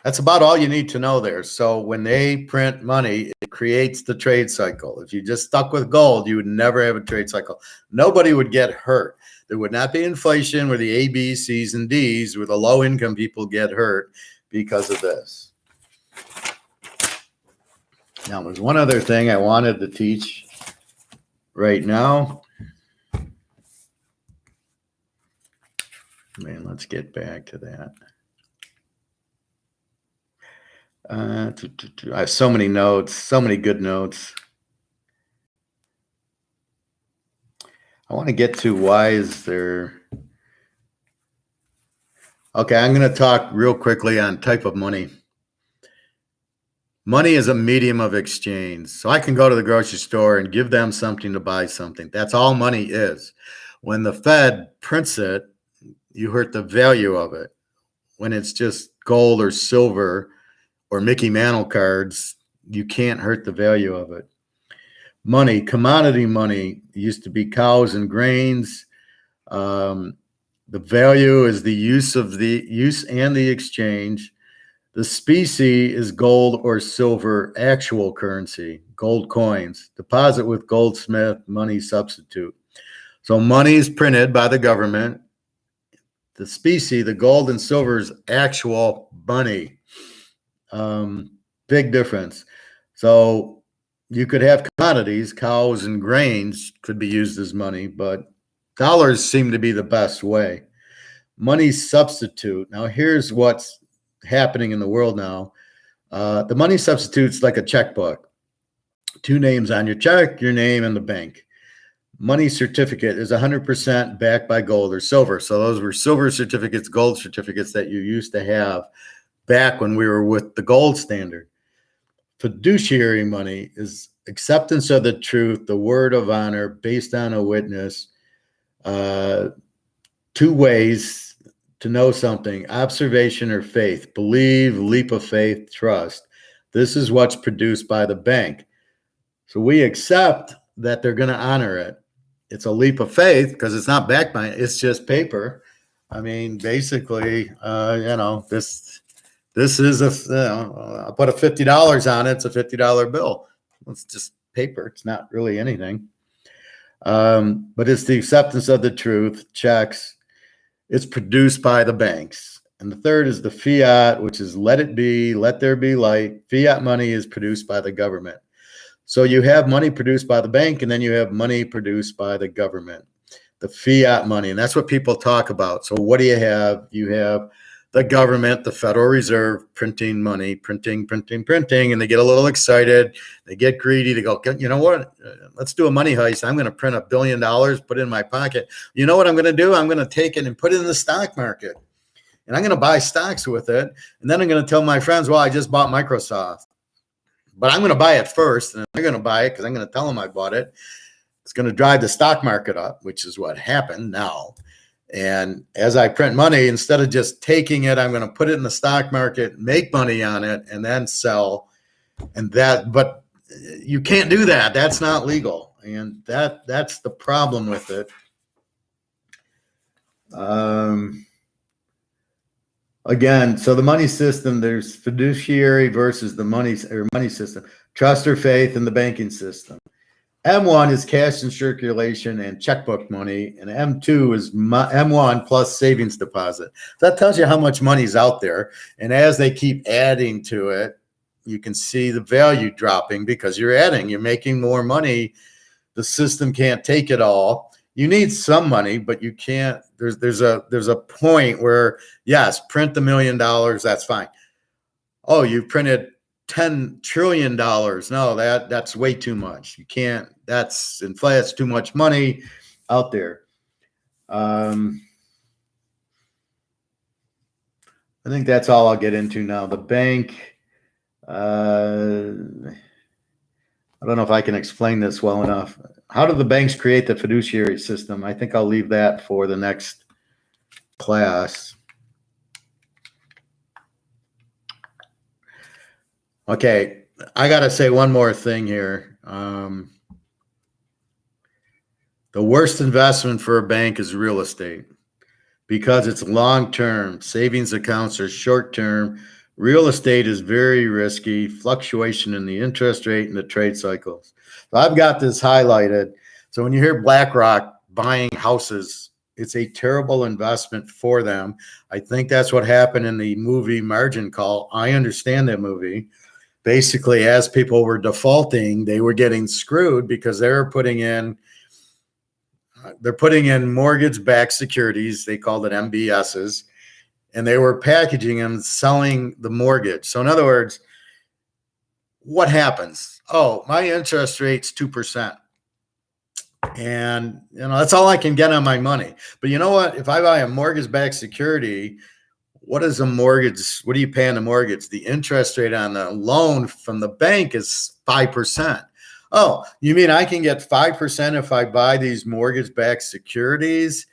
That's about all you need to know there. So when they print money, it creates the trade cycle. If you just stuck with gold, you would never have a trade cycle. Nobody would get hurt. There would not be inflation where the A, B, C's, and D's, where the low-income people get hurt because of this. Now, there's one other thing I wanted to teach right now. Man, let's get back to that. I have so many notes, so many good notes. I want to get to why is there. Okay, I'm going to talk real quickly on type of money. Money is a medium of exchange. So I can go to the grocery store and give them something to buy something. That's all money is. When the Fed prints it, you hurt the value of it. When it's just gold or silver or Mickey Mantle cards, you can't hurt the value of it. Money, commodity money, used to be cows and grains. The value is the use and the exchange. The specie is gold or silver actual currency, gold coins. Deposit with goldsmith, money substitute. So money is printed by the government. The specie, the gold and silver, is actual money. Big difference. So you could have commodities, cows and grains could be used as money, but dollars seem to be the best way. Money substitute. Now, here's what's happening in the world now. The money substitute's like a checkbook. 2 names on your check, your name and the bank. Money certificate is 100% backed by gold or silver. So those were silver certificates, gold certificates that you used to have back when we were with the gold standard. Fiduciary money is acceptance of the truth, the word of honor based on a witness. 2 ways to know something: observation or faith. Believe, leap of faith, trust. This is what's produced by the bank. So we accept that they're going to honor it. It's a leap of faith because it's not backed by it. It's just paper. I mean, basically, this is I'll put a $50 on it. It's a $50 bill. It's just paper. It's not really anything. But it's the acceptance of the truth, checks. It's produced by the banks. And the third is the fiat, which is let it be, let there be light. Fiat money is produced by the government. So you have money produced by the bank, and then you have money produced by the government, the fiat money. And that's what people talk about. So what do you have? You have the government, the Federal Reserve, printing money, printing, and they get a little excited. They get greedy. They go, you know what? Let's do a money heist. I'm going to print $1 billion, put it in my pocket. You know what I'm going to do? I'm going to take it and put it in the stock market. And I'm going to buy stocks with it. And then I'm going to tell my friends, well, I just bought Microsoft. But I'm going to buy it first, and they're going to buy it because I'm going to tell them I bought it. It's going to drive the stock market up, which is what happened now. And as I print money, instead of just taking it, I'm going to put it in the stock market, make money on it, and then sell. But you can't do that. That's not legal. And that's the problem with it. Again, so the money system, there's fiduciary versus the money system, trust or faith in the banking system. M1 is cash in circulation and checkbook money, and M2 is M1 plus savings deposit. So that tells you how much money is out there. And as they keep adding to it, you can see the value dropping because you're making more money. The system can't take it all. You need some money, but you can't. There's a point where, yes, print $1 million. That's fine. Oh, you printed $10 trillion. No, that's way too much. You can't. That's too much money out there. I think that's all I'll get into now. The bank. I don't know if I can explain this well enough. How do the banks create the fiduciary system? I think I'll leave that for the next class. Okay, I got to say one more thing here. The worst investment for a bank is real estate because it's long-term. Savings accounts are short-term. Real estate is very risky, fluctuation in the interest rate and the trade cycles. So I've got this highlighted. So when you hear BlackRock buying houses, it's a terrible investment for them. I think that's what happened in the movie Margin Call. I understand that movie. Basically, as people were defaulting, they were getting screwed because they're putting in mortgage-backed securities. They called it MBSs. And they were packaging them, selling the mortgage. So in other words, what happens? Oh, my interest rate's 2%. And, that's all I can get on my money. But you know what? If I buy a mortgage-backed security, what is a mortgage? What do you pay on the mortgage? The interest rate on the loan from the bank is 5%. Oh, you mean I can get 5% if I buy these mortgage-backed securities?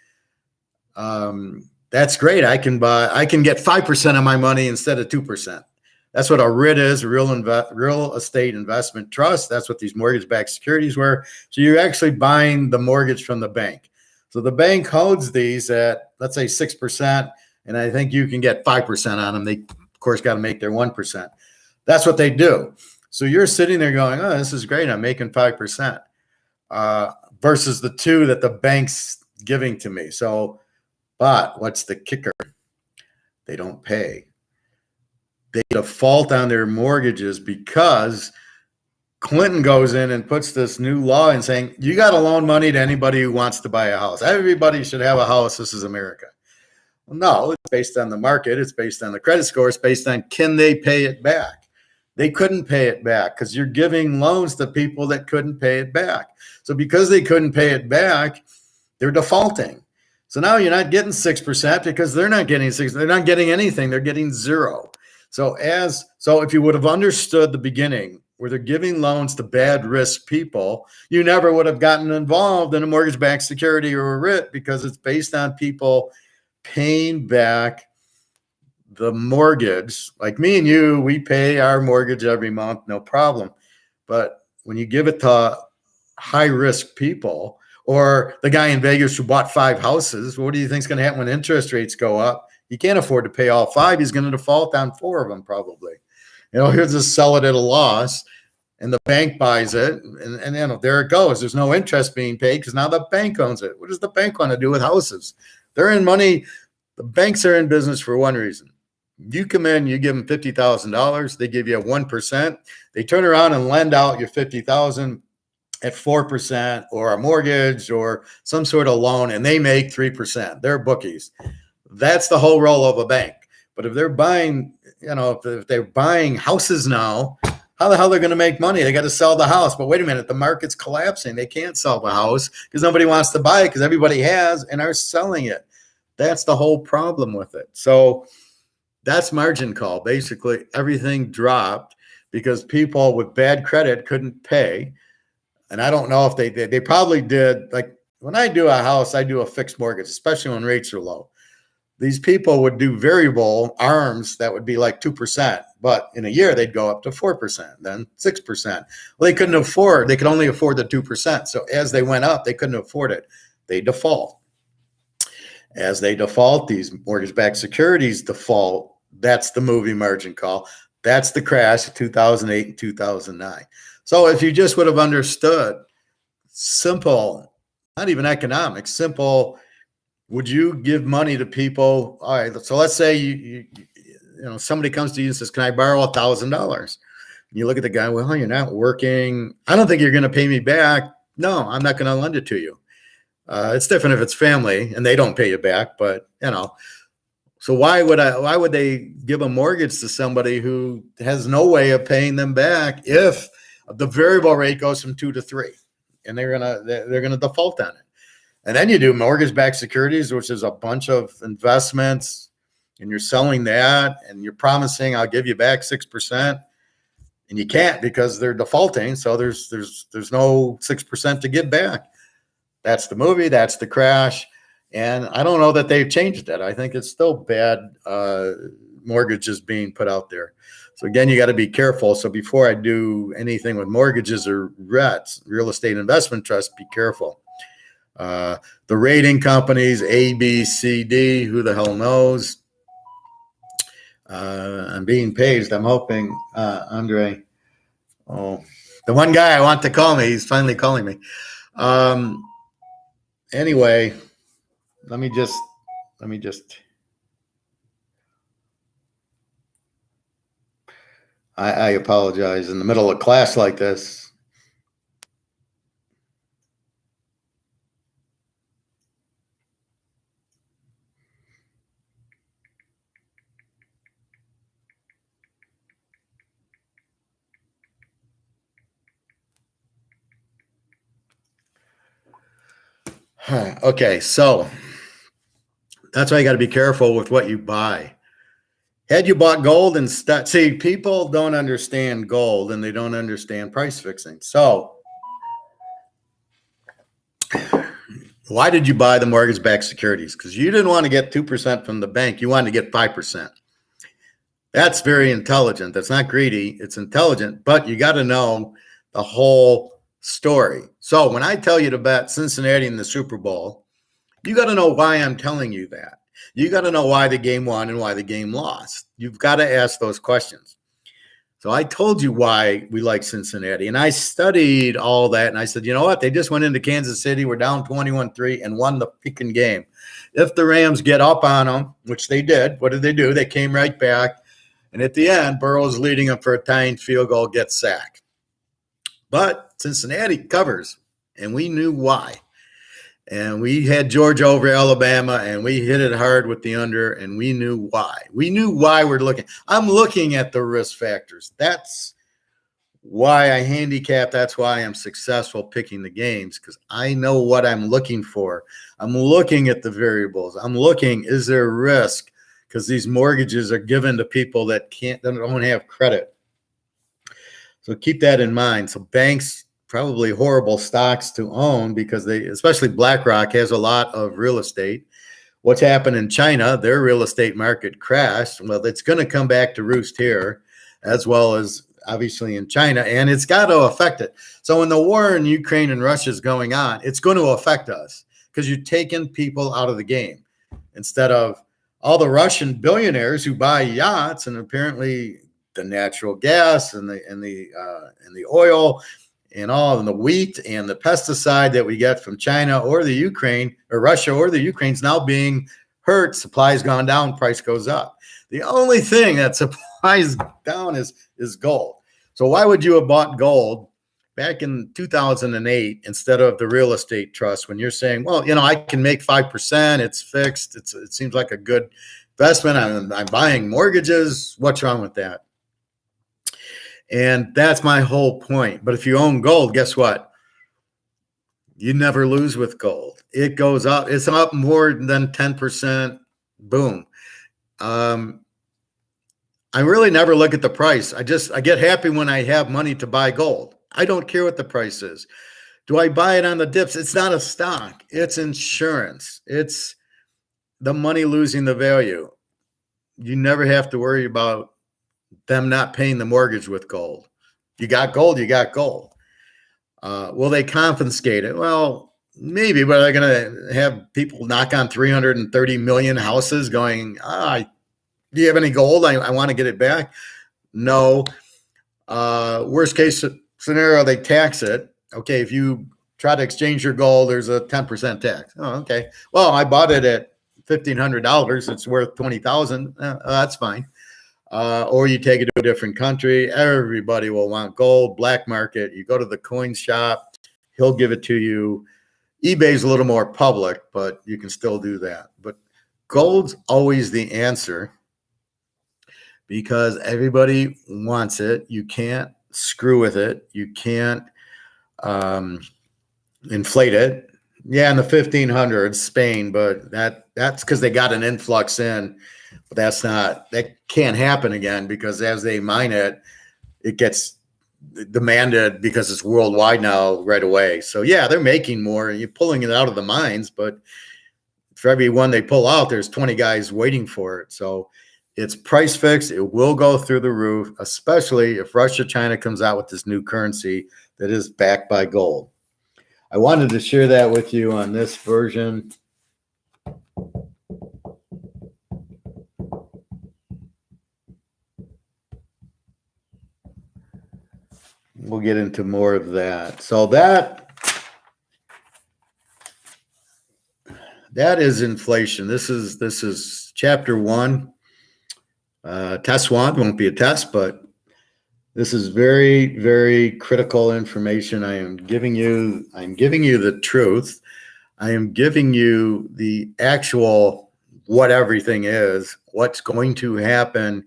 That's great. I can get 5% of my money instead of 2%. That's what a RIT is, a real estate investment trust. That's what these mortgage-backed securities were. So you're actually buying the mortgage from the bank. So the bank holds these at, let's say, 6%, and I think you can get 5% on them. They, of course, got to make their 1%. That's what they do. So you're sitting there going, oh, this is great. I'm making 5% versus the 2 that the bank's giving to me. So, but what's the kicker? They don't pay. They default on their mortgages because Clinton goes in and puts this new law in saying, you got to loan money to anybody who wants to buy a house. Everybody should have a house. This is America. Well, no, it's based on the market. It's based on the credit score. It's based on, can they pay it back? They couldn't pay it back because you're giving loans to people that couldn't pay it back. So because they couldn't pay it back, they're defaulting. So now you're not getting 6% because they're not getting 6. They're not getting anything. They're getting 0. So if you would have understood the beginning where they're giving loans to bad risk people, you never would have gotten involved in a mortgage-backed security or a RIT because it's based on people paying back the mortgage. Like me and you, we pay our mortgage every month, no problem. But when you give it to high-risk people, or the guy in Vegas who bought 5 houses, what do you think is going to happen when interest rates go up? He can't afford to pay all 5. He's going to default on 4 of them probably. He'll just sell it at a loss, and the bank buys it, and there it goes. There's no interest being paid because now the bank owns it. What does the bank want to do with houses? They're in money. The banks are in business for one reason. You come in, you give them $50,000. They give you a 1%. They turn around and lend out your $50,000 at 4% or a mortgage or some sort of loan, and they make 3%. They're bookies. That's the whole role of a bank. But if they're buying, if they're buying houses now, how the hell they're going to make money? They got to sell the house. But wait a minute, the market's collapsing. They can't sell the house because nobody wants to buy it because everybody has and are selling it. That's the whole problem with it. So that's margin call. Basically, everything dropped because people with bad credit couldn't pay. And I don't know if they did. They probably did. Like when I do a house, I do a fixed mortgage, especially when rates are low. These people would do variable arms that would be like 2%, but in a year they'd go up to 4%, then 6%. Well, they couldn't afford, they could only afford the 2%. So as they went up, they couldn't afford it. They default. As they default, these mortgage-backed securities default. That's the movie margin call. That's the crash of 2008 and 2009. So if you just would have understood simple, not even economics, simple, would you give money to people? All right, so let's say you somebody comes to you and says, "Can I borrow $1,000?" You look at the guy. Well, you're not working. I don't think you're going to pay me back. No, I'm not going to lend it to you. It's different if it's family and they don't pay you back. But so why would they give a mortgage to somebody who has no way of paying them back if the variable rate goes from 2 to 3, and they're gonna default on it? And then you do mortgage-backed securities, which is a bunch of investments, and you're selling that, and you're promising I'll give you back 6%, and you can't because they're defaulting. So there's no 6% to give back. That's the movie. That's the crash. And I don't know that they've changed it. I think it's still bad mortgages being put out there. So again, you got to be careful. So before I do anything with mortgages or REITs, real estate investment trust, be careful. The rating companies, A, B, C, D, who the hell knows? I'm being paged. I'm hoping, Andre. Oh, the one guy I want to call me, he's finally calling me. Anyway, let me just. I apologize in the middle of class like this. Okay, so that's why you got to be careful with what you buy. Had you bought gold instead, see, people don't understand gold and they don't understand price fixing. So why did you buy the mortgage-backed securities? Because you didn't want to get 2% from the bank. You wanted to get 5%. That's very intelligent. That's not greedy. It's intelligent, but you got to know the whole story. So when I tell you to bet Cincinnati in the Super Bowl, You got to know why I'm telling you that. You got to know why the game won and why the game lost. You've got to ask those questions. So I told you why we like Cincinnati, and I studied all that, and I said, you know what? They just went into Kansas City, we're down 21-3, and won the freaking game. If the Rams get up on them, which they did, what did they do? They came right back, and at the end, Burrow's leading them for a tying field goal, gets sacked. But Cincinnati covers, and we knew why. And we had Georgia over Alabama, and we hit it hard with the under, and we knew why. We knew why we're looking. I'm looking at the risk factors. That's why I handicap. That's why I'm successful picking the games, because I know what I'm looking for. I'm looking at the variables. I'm looking, is there risk? Because these mortgages are given to people that don't have credit. So keep that in mind. So banks, probably horrible stocks to own, because especially BlackRock has a lot of real estate. What's happened in China, their real estate market crashed. Well, it's going to come back to roost here, as well as obviously in China, and it's got to affect it. So when the war in Ukraine and Russia is going on, it's going to affect us, because you're taking people out of the game. Instead of all the Russian billionaires who buy yachts, and apparently the natural gas and the oil and all, and the wheat and the pesticide that we get from China or the Ukraine or Russia or the Ukraine's now being hurt. Supply's gone down, price goes up. The only thing that supply's down is gold. So why would you have bought gold back in 2008 instead of the real estate trust, when you're saying, well, I can make 5%, it's fixed, it seems like a good investment, I'm buying mortgages, what's wrong with that? And that's my whole point. But if you own gold, guess what? You never lose with gold. It goes up. It's up more than 10%. Boom. I really never look at the price. I get happy when I have money to buy gold. I don't care what the price is. Do I buy it on the dips? It's not a stock. It's insurance. It's the money losing the value. You never have to worry about them not paying the mortgage with gold. You got gold, you got gold. Will they confiscate it? Well, maybe, but they're going to have people knock on 330 million houses going, do you have any gold? I want to get it back. No. Worst case scenario, they tax it. Okay, if you try to exchange your gold, there's a 10% tax. Oh, okay. Well, I bought it at $1,500. It's worth $20,000. That's fine. Or you take it to a different country. Everybody will want gold. Black market. You go to the coin shop, he'll give it to you. eBay's a little more public, but you can still do that. But gold's always the answer, because everybody wants it. You can't screw with it. You can't inflate it. Yeah, in the 1500s, Spain, but that's because they got an influx in. But that can't happen again, because as they mine it, it gets demanded because it's worldwide now right away. So yeah, they're making more, and you're pulling it out of the mines, but for every one they pull out, there's 20 guys waiting for it. So it's price fixed. It will go through the roof, especially if Russia, China comes out with this new currency that is backed by gold. I wanted to share that with you on this version. We'll get into more of that. So that is inflation. This is chapter 1. Test 1 won't be a test, but this is very, very critical information. I'm giving you the truth. I am giving you the actual what everything is, what's going to happen.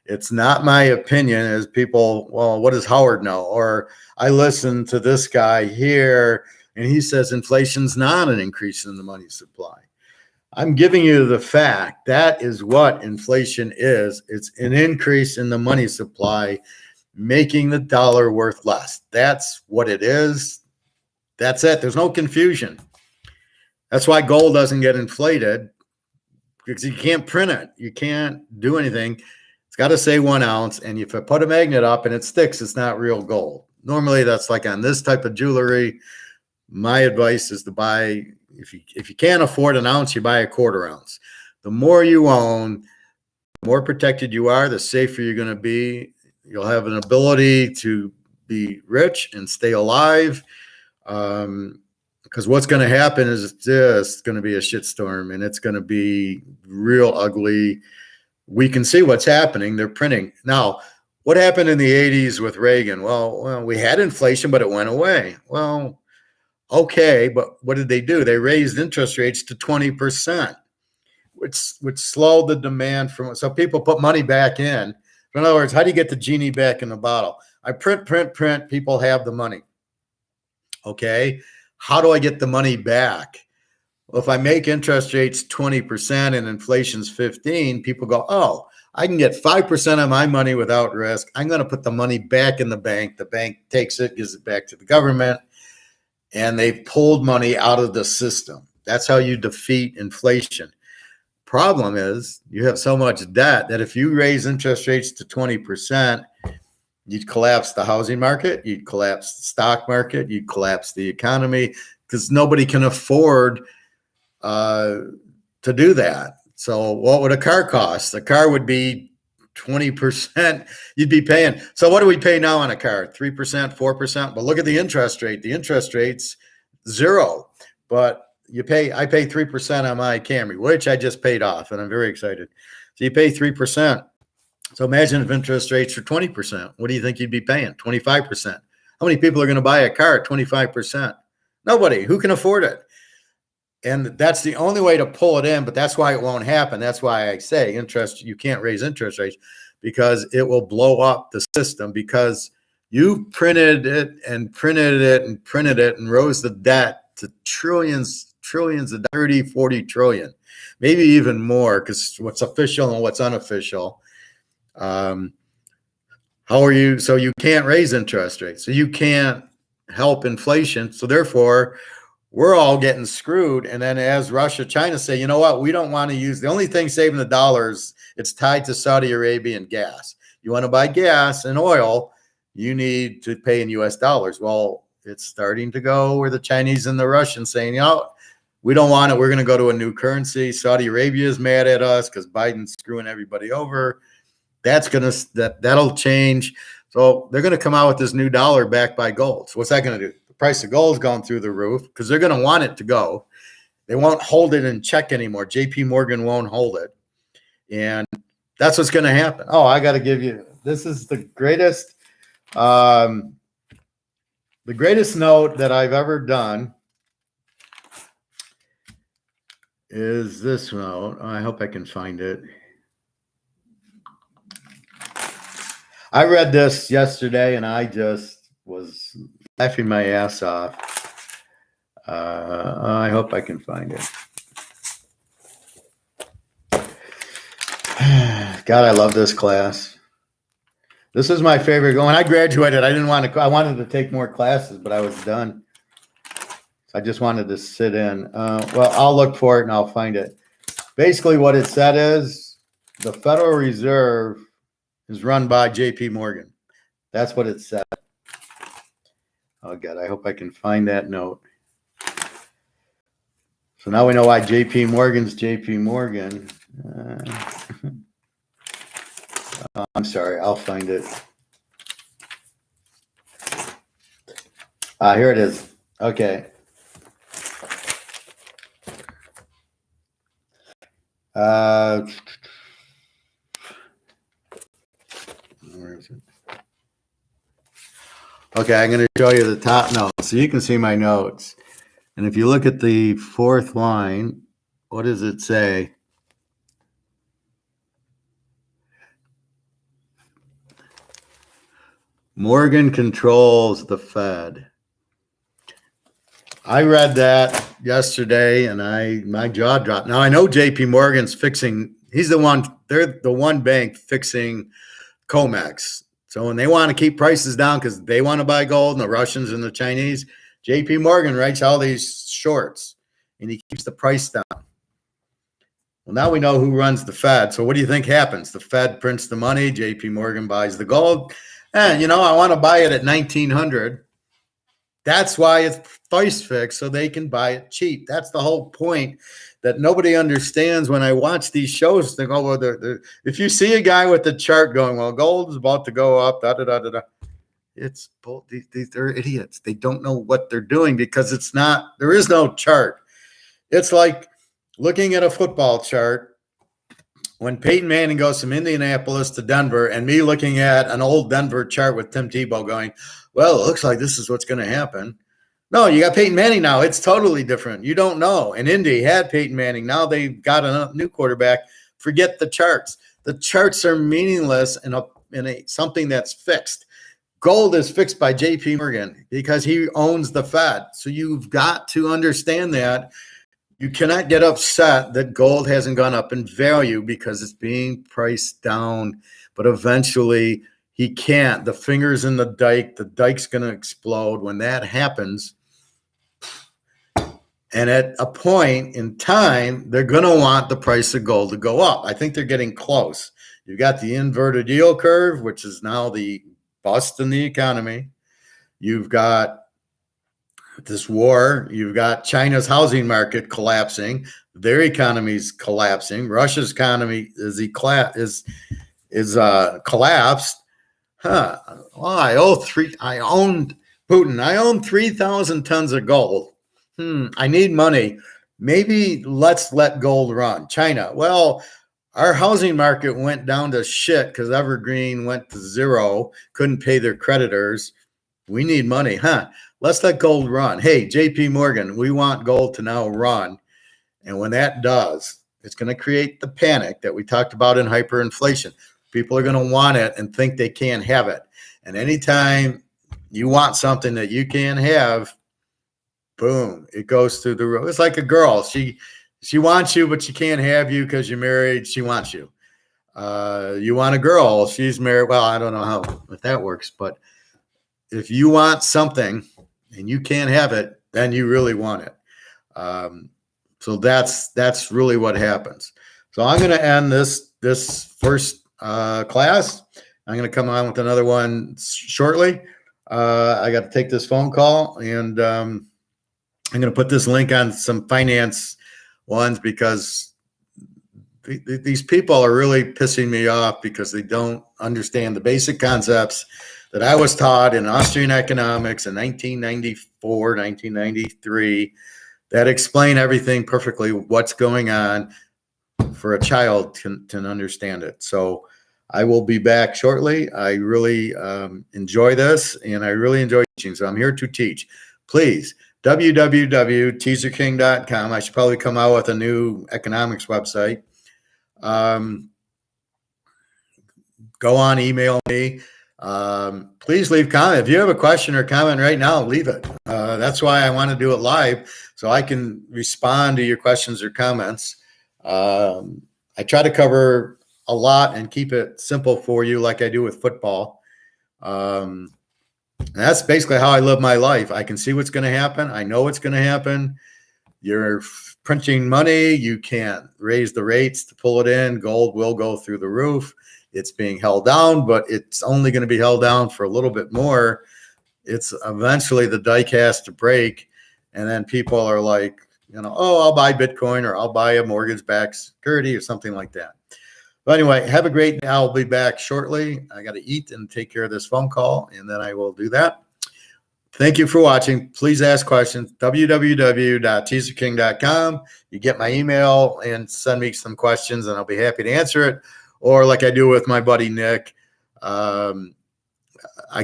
It's not my opinion, as people, well, what does Howard know? Or I listen to this guy here, and he says inflation's not an increase in the money supply. I'm giving you the fact. That is what inflation is. It's an increase in the money supply, making the dollar worth less. That's what it is. That's it. There's no confusion. That's why gold doesn't get inflated, because you can't print it. You can't do anything. It's got to say 1 ounce. And if I put a magnet up and it sticks, it's not real gold. Normally, that's like on this type of jewelry. My advice is to buy if you can't afford an ounce, you buy a quarter ounce. The more you own, the more protected you are, the safer you're going to be. You'll have an ability to be rich and stay alive. Because what's going to happen is it's just going to be a shitstorm, and it's going to be real ugly. We can see what's happening. They're printing. Now, what happened in the 80s with Reagan? Well, we had inflation, but it went away. Well, okay, but what did they do? They raised interest rates to 20%, which slowed the demand from. So people put money back in. In other words, how do you get the genie back in the bottle? I print. People have the money. Okay, how do I get the money back? Well, if I make interest rates 20% and inflation's 15%, people go, oh, I can get 5% of my money without risk. I'm going to put the money back in the bank. The bank takes it, gives it back to the government, and they've pulled money out of the system. That's how you defeat inflation. Problem is, you have so much debt that if you raise interest rates to 20%, you'd collapse the housing market, you'd collapse the stock market, you'd collapse the economy, because nobody can afford to do that. So what would a car cost? The car would be 20%. You'd be paying. So what do we pay now on a car? 3%, 4%. But look at the interest rate. The interest rate's zero. But I pay 3% on my Camry, which I just paid off, and I'm very excited. So you pay 3%. So imagine if interest rates are 20%. What do you think you'd be paying? 25%. How many people are going to buy a car at 25%? Nobody. Who can afford it? And that's the only way to pull it in, but that's why it won't happen. That's why I say you can't raise interest rates, because it will blow up the system, because you printed it and printed it and printed it and rose the debt to trillions of 30, 40 trillion, maybe even more, because what's official and what's unofficial. How are you? So you can't raise interest rates. So you can't help inflation. So therefore, we're all getting screwed. And then as Russia, China say, you know what? We don't want to use the only thing saving the dollars. It's tied to Saudi Arabian gas. You want to buy gas and oil, you need to pay in US dollars. Well, it's starting to go where the Chinese and the Russians saying, you know, we don't want it. We're going to go to a new currency. Saudi Arabia is mad at us because Biden's screwing everybody over. That'll change. So they're going to come out with this new dollar backed by gold. So what's that going to do? The price of gold is going through the roof because they're going to want it to go. They won't hold it in check anymore. JP Morgan won't hold it. And that's what's going to happen. Oh, I got to give you, this is the greatest note that I've ever done is this note. I hope I can find it. I read this yesterday and I just was laughing my ass off. I hope I can find it. God, I love this class. This is my favorite. When I graduated, I wanted to take more classes, but I was done. I just wanted to sit in. Well, I'll look for it and I'll find it. Basically, what it said is the Federal Reserve is run by JP Morgan. That's what it said. Oh, God, I hope I can find that note. So now we know why JP Morgan's JP Morgan. I'm sorry, I'll find it. Here it is. Okay. Where is it? Okay, I'm going to show you the top notes so you can see my notes. And if you look at the fourth line, what does it say? Morgan controls the Fed. I read that yesterday and my jaw dropped. Now I know JP Morgan's fixing, they're the one bank fixing COMEX. So when they want to keep prices down because they want to buy gold and the Russians and the Chinese, JP Morgan writes all these shorts and he keeps the price down. Well, now we know who runs the Fed. So what do you think happens? The Fed prints the money, JP Morgan buys the gold. And, I want to buy it at 1900. That's why it's price fixed, so they can buy it cheap. That's the whole point that nobody understands when I watch these shows. They go, well, if you see a guy with the chart going, well, gold is about to go up, da da da da da. It's they're idiots. They don't know what they're doing because it's not. There is no chart. It's like looking at a football chart when Peyton Manning goes from Indianapolis to Denver, and me looking at an old Denver chart with Tim Tebow going, well, it looks like this is what's going to happen. No, you got Peyton Manning now. It's totally different. You don't know. And Indy had Peyton Manning. Now they've got a new quarterback. Forget the charts. The charts are meaningless in a something that's fixed. Gold is fixed by J.P. Morgan because he owns the Fed. So you've got to understand that. You cannot get upset that gold hasn't gone up in value because it's being priced down. But eventually he can't. The finger's in the dike's going to explode. When that happens, and at a point in time, they're going to want the price of gold to go up. I think they're getting close. You've got the inverted yield curve, which is now the bust in the economy. You've got this war. You've got China's housing market collapsing. Their economy's collapsing. Russia's economy is collapsed. Huh. Well, I owned Putin. I own 3,000 tons of gold. I need money. Maybe let's let gold run. China. Well, our housing market went down to shit because Evergreen went to zero, couldn't pay their creditors. We need money, huh? Let's let gold run. Hey, JP Morgan, we want gold to now run. And when that does, it's going to create the panic that we talked about in hyperinflation. People are going to want it and think they can't have it. And anytime you want something that you can't have, boom, it goes through the roof. It's like a girl. She wants you, but she can't have you because you're married. She wants you. You want a girl. She's married. Well, I don't know if that works, but if you want something and you can't have it, then you really want it. So that's really what happens. So I'm going to end this first class. I'm going to come on with another one shortly. I got to take this phone call, and I'm going to put this link on some finance ones because these people are really pissing me off because they don't understand the basic concepts that I was taught in Austrian economics in 1994, 1993 that explain everything perfectly, what's going on for a child to understand it. So I will be back shortly. I really enjoy this, and I really enjoy teaching. So I'm here to teach. Please, www.teaserking.com. I should probably come out with a new economics website. Go on, email me. Please leave comment. If you have a question or comment right now, leave it. That's why I want to do it live, so I can respond to your questions or comments. I try to cover a lot and keep it simple for you like I do with football. That's basically how I live my life. I can see what's going to happen. I know what's going to happen. You're printing money. You can't raise the rates to pull it in. Gold will go through the roof. It's being held down, but it's only going to be held down for a little bit more. It's eventually the dike has to break. And then people are like, oh, I'll buy Bitcoin, or I'll buy a mortgage-backed security or something like that. But anyway, have a great day. I'll be back shortly. I got to eat and take care of this phone call, and then I will do that. Thank you for watching. Please ask questions. www.teaserking.com. You get my email and send me some questions, and I'll be happy to answer it. Or like I do with my buddy Nick, I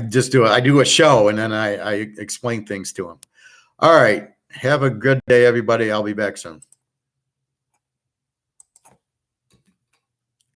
do a show, and then I explain things to him. All right. Have a good day, everybody. I'll be back soon.